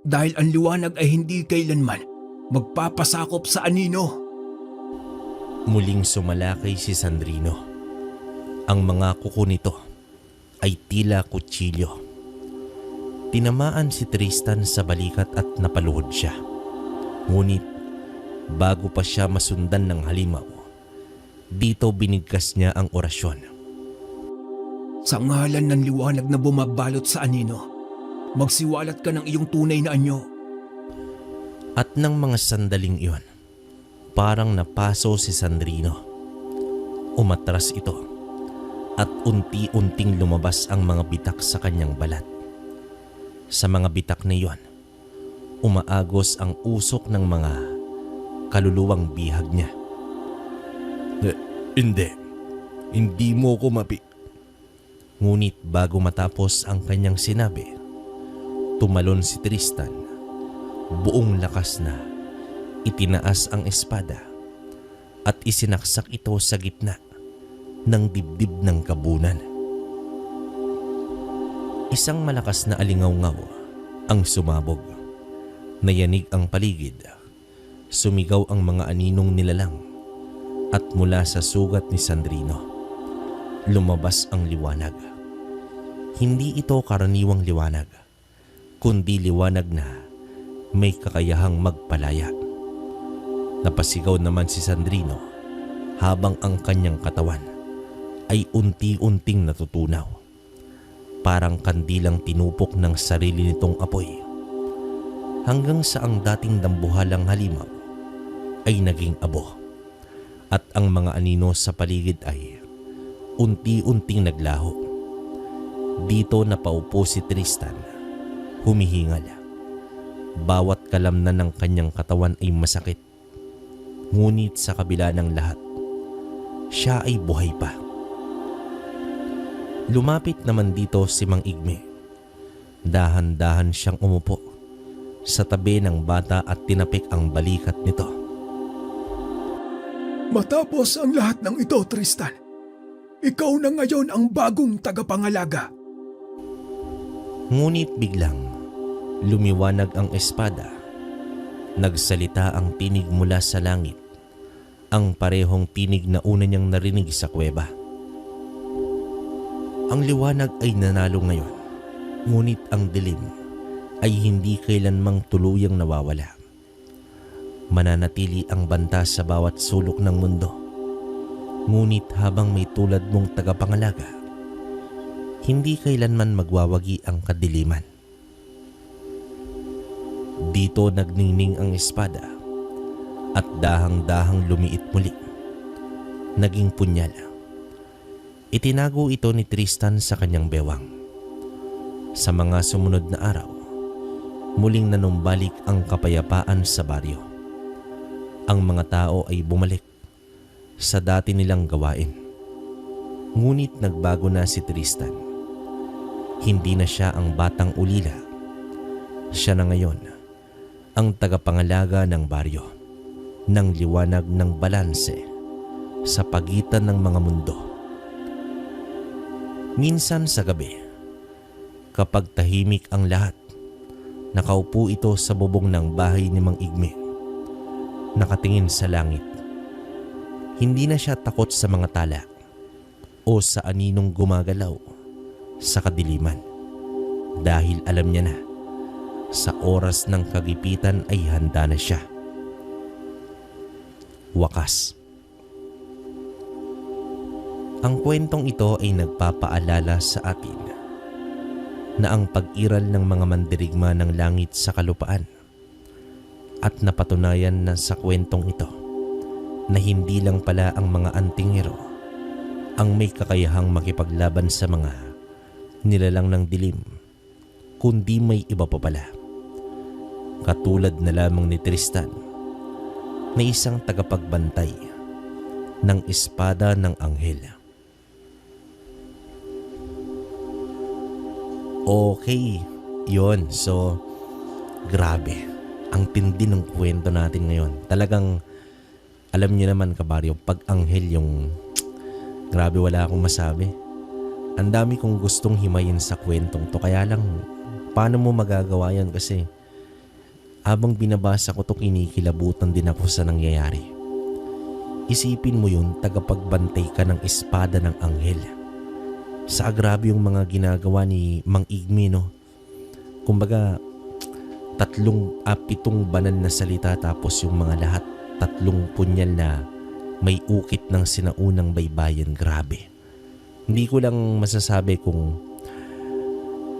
Dahil ang liwanag ay hindi kailanman magpapasakop sa anino. Muling sumalakay si Sandrino. Ang mga kuko nito ay tila kutsilyo. Tinamaan si Tristan sa balikat at napaluhod siya. Ngunit bago pa siya masundan ng halimaw, dito binigkas niya ang orasyon. Sa ngalan ng liwanag na bumabalot sa anino, magsiwalat ka ng iyong tunay na anyo. At ng mga sandaling iyon, parang napaso si Sandrino. Umatras ito at unti-unting lumabas ang mga bitak sa kanyang balat. Sa mga bitak na iyon, umaagos ang usok ng mga kaluluwang bihag niya. Hindi mo ko Ngunit bago matapos ang kanyang sinabi, tumalon si Tristan. Buong lakas na itinaas ang espada at isinaksak ito sa gitna ng dibdib ng gabunan. Isang malakas na alingaw-ngaw ang sumabog. Nayanig ang paligid. Sumigaw ang mga aninong nilalang at mula sa sugat ni Sandrino, lumabas ang liwanag. Hindi ito karaniwang liwanag, kundi liwanag na may kakayahang magpalaya. Napasigaw naman si Sandrino habang ang kanyang katawan ay unti-unting natutunaw. Parang kandilang tinupok ng sarili nitong apoy. Hanggang sa ang dating dambuhalang halimaw ay naging abo. At ang mga anino sa paligid ay unti-unting naglaho. Dito napaupo si Tristan, humihingal. Bawat kalamnan ng kanyang katawan ay masakit. Ngunit sa kabila ng lahat, siya ay buhay pa. Lumapit naman dito si Mang Igme. Dahan-dahan siyang umupo sa tabi ng bata at tinapik ang balikat nito. Matapos ang lahat ng ito, Tristan, ikaw na ngayon ang bagong tagapangalaga. Ngunit biglang lumiwanag ang espada. Nagsalita ang tinig mula sa langit, ang parehong tinig na una niyang narinig sa kuweba. Ang liwanag ay nanalo ngayon, ngunit ang dilim ay hindi kailanmang tuluyang nawawala. Mananatili ang banta sa bawat sulok ng mundo. Ngunit habang may tulad mong tagapangalaga, hindi kailanman magwawagi ang kadiliman. Dito nagningning ang espada at dahang-dahang lumiit muli. Naging punyal. Itinago ito ni Tristan sa kanyang bewang. Sa mga sumunod na araw, muling nanumbalik ang kapayapaan sa baryo. Ang mga tao ay bumalik sa dati nilang gawain. Ngunit nagbago na si Tristan. Hindi na siya ang batang ulila. Siya na ngayon ang tagapangalaga ng baryo, ng liwanag ng balanse sa pagitan ng mga mundo. Minsan sa gabi, kapag tahimik ang lahat, nakaupo ito sa bubong ng bahay ni Mang Igme, nakatingin sa langit. Hindi na siya takot sa mga tala o sa aninong gumagalaw sa kadiliman, dahil alam niya na sa oras ng kagipitan ay handa na siya. Wakas. Ang kwentong ito ay nagpapaalala sa atin na ang pag-iral ng mga mandirigma ng langit sa kalupaan, at napatunayan na sa kwentong ito na hindi lang pala ang mga antingero ang may kakayahang makipaglaban sa mga nilalang ng dilim, kundi may iba pa pala. Katulad na lamang ni Tristan, na isang tagapagbantay ng espada ng anghel. Okay, yon. So, grabe. Ang tindi ng kwento natin ngayon. Talagang, alam niyo naman kabaryo, pag anghel yung, grabe, wala akong masabi. Ang dami kong gustong himayin sa kwentong to. Kaya lang, paano mo magagawa yan? Kasi, habang binabasa ko to, kinikilabutan din ako sa nangyayari. Isipin mo yun, tagapagbantay ka ng espada ng anghel. Sa grabe yung mga ginagawa ni Mang Igme, no? Kumbaga, 7 banal na salita, tapos yung mga lahat 3 punyal na may ukit ng sinaunang baybayin. Grabe. Hindi ko lang masasabi kung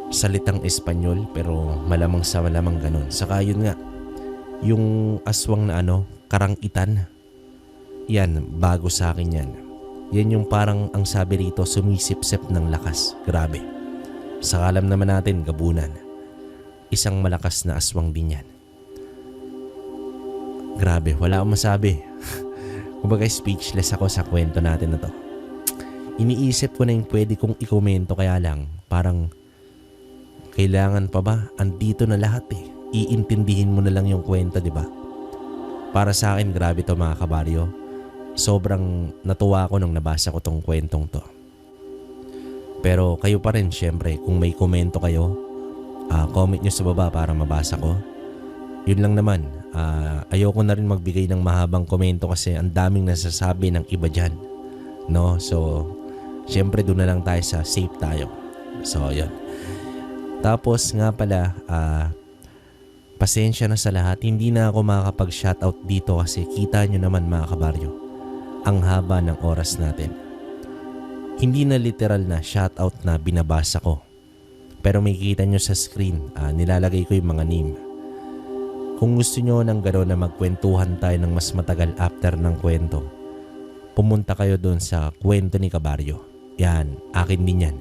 salitang Espanyol, pero malamang sa malamang ganun. Saka yun nga, yung aswang na karangitan, yan, bago sa akin yan. Yan yung parang ang sabi rito, sumisip-sip ng lakas. Grabe. Sa alam naman natin, gabunan. Isang malakas na aswang din yan. Grabe, wala akong masabi. Kumbaga speechless ako sa kwento natin na to. Iniisip ko na yung pwede kong ikomento, kaya lang parang kailangan pa ba? Andito na lahat eh. Iintindihin mo na lang yung kwento, di ba? Para sa akin, grabe to mga kabaryo. Sobrang natuwa ako nung nabasa ko tong kwentong to. Pero kayo pa rin, syempre, kung may komento kayo, comment nyo sa baba para mabasa ko. Yun lang naman. Ayoko na rin magbigay ng mahabang komento kasi ang daming nasasabi ng iba dyan. No? So, syempre doon na lang tayo sa safe tayo. So, yun. Tapos nga pala, pasensya na sa lahat. Hindi na ako makakapag-shoutout dito kasi kita nyo naman mga kabaryo, ang haba ng oras natin. Hindi na literal na shoutout na binabasa ko. Pero may kita nyo sa screen, nilalagay ko yung mga name. Kung gusto nyo ng gano'n na magkwentuhan tayo ng mas matagal after ng kwento, pumunta kayo doon sa kwento ni Kabaryo. Yan, akin din yan.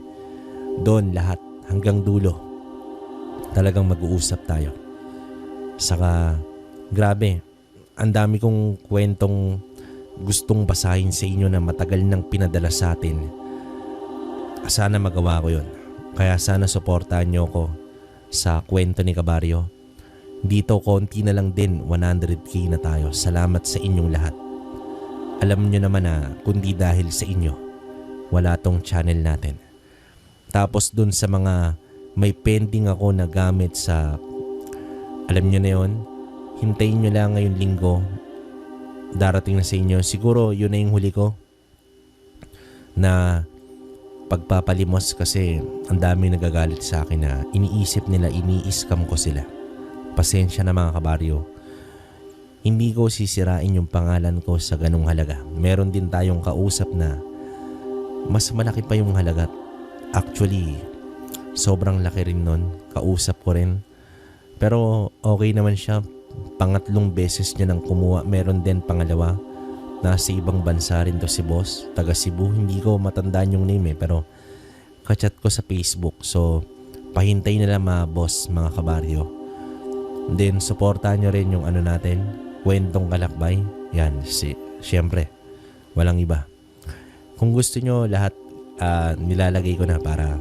Doon lahat, hanggang dulo. Talagang mag-uusap tayo. Saka, grabe, ang dami kong kwentong gustong basahin sa inyo na matagal nang pinadala sa atin. Sana magawa ko yun. Kaya sana suportahan nyo ko sa kwento ni Kabaryo. Dito konti na lang din, 100k na tayo. Salamat sa inyong lahat. Alam nyo naman na kundi dahil sa inyo, wala tong channel natin. Tapos dun sa mga may pending ako na gamit sa, alam nyo na yun, hintayin nyo lang ngayong linggo. Darating na sa inyo. Siguro yun na yung huli ko na pagpapalimos kasi ang dami nagagalit sa akin na iniisip nila ini-scam ko sila. Pasensya na mga kabaryo. Hindi ko sisirain yung pangalan ko sa ganung halaga. Meron din tayong kausap na mas malaki pa yung halaga. Actually, sobrang laki rin nun. Kausap ko rin. Pero okay naman siya. Pangatlong beses niya nang kumuha. Meron din pangalawa. Nasa ibang bansa rin to si boss. Taga Cebu. Hindi ko matandaan yung name pero kachat ko sa Facebook. So, pahintay na lang mga boss, mga kabaryo. Then, supportahan nyo rin yung natin. Kwentong Kalakbay. Yan, syempre. Walang iba. Kung gusto nyo lahat, nilalagay ko na para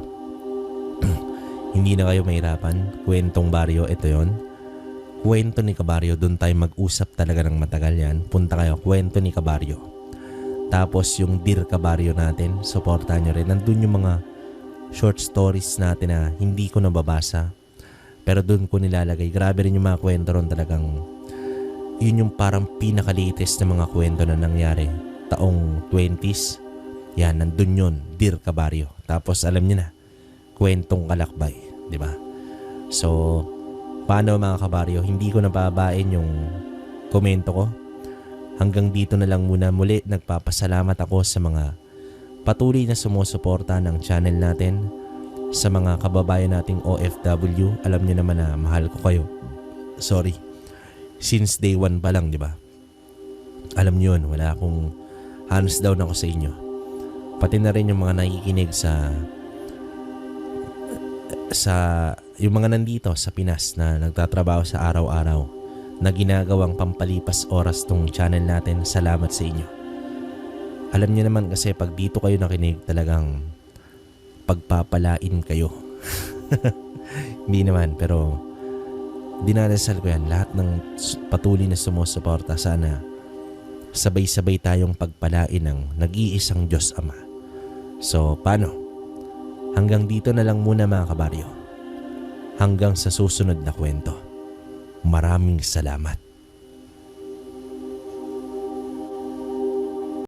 hindi na kayo mahirapan. Kwentong baryo, ito yon. Kwento ni Kabaryo, doon tayo mag-usap talaga ng matagal yan. Punta kayo, kwento ni Kabaryo. Tapos yung Dear Kabaryo natin, supportahan nyo rin. Nandun yung mga short stories natin na hindi ko nababasa. Pero doon ko nilalagay. Grabe rin yung mga kwento ron, talagang yun yung parang pinaka-latest na mga kwento na nangyari. Taong 20s. Yan, nandun yun, Dear Kabaryo. Tapos alam nyo na, kwentong kalakbay, di ba? So, paano mga kabaryo, hindi ko nababain yung komento ko. Hanggang dito na lang muna. Muli, nagpapasalamat ako sa mga patuloy na sumusuporta ng channel natin. Sa mga kababayan nating OFW, alam niyo naman na mahal ko kayo. Sorry. Since day 1 pa lang, di ba? Alam niyo yun, wala akong hands down ako sa inyo. Pati na rin yung mga nakikinig sa yung mga nandito sa Pinas na nagtatrabaho sa araw-araw na ginagawang pampalipas oras tong channel natin. Salamat sa inyo. Alam niyo naman kasi pag dito kayo nakinig, talagang pagpapalain kayo. Hindi naman, pero dinadasal ko yan. Lahat ng patuloy na sumusuporta, sana sabay-sabay tayong pagpalain ng nag-iisang Diyos Ama. So, paano? Hanggang dito na lang muna mga kabaryo. Hanggang sa susunod na kwento. Maraming salamat.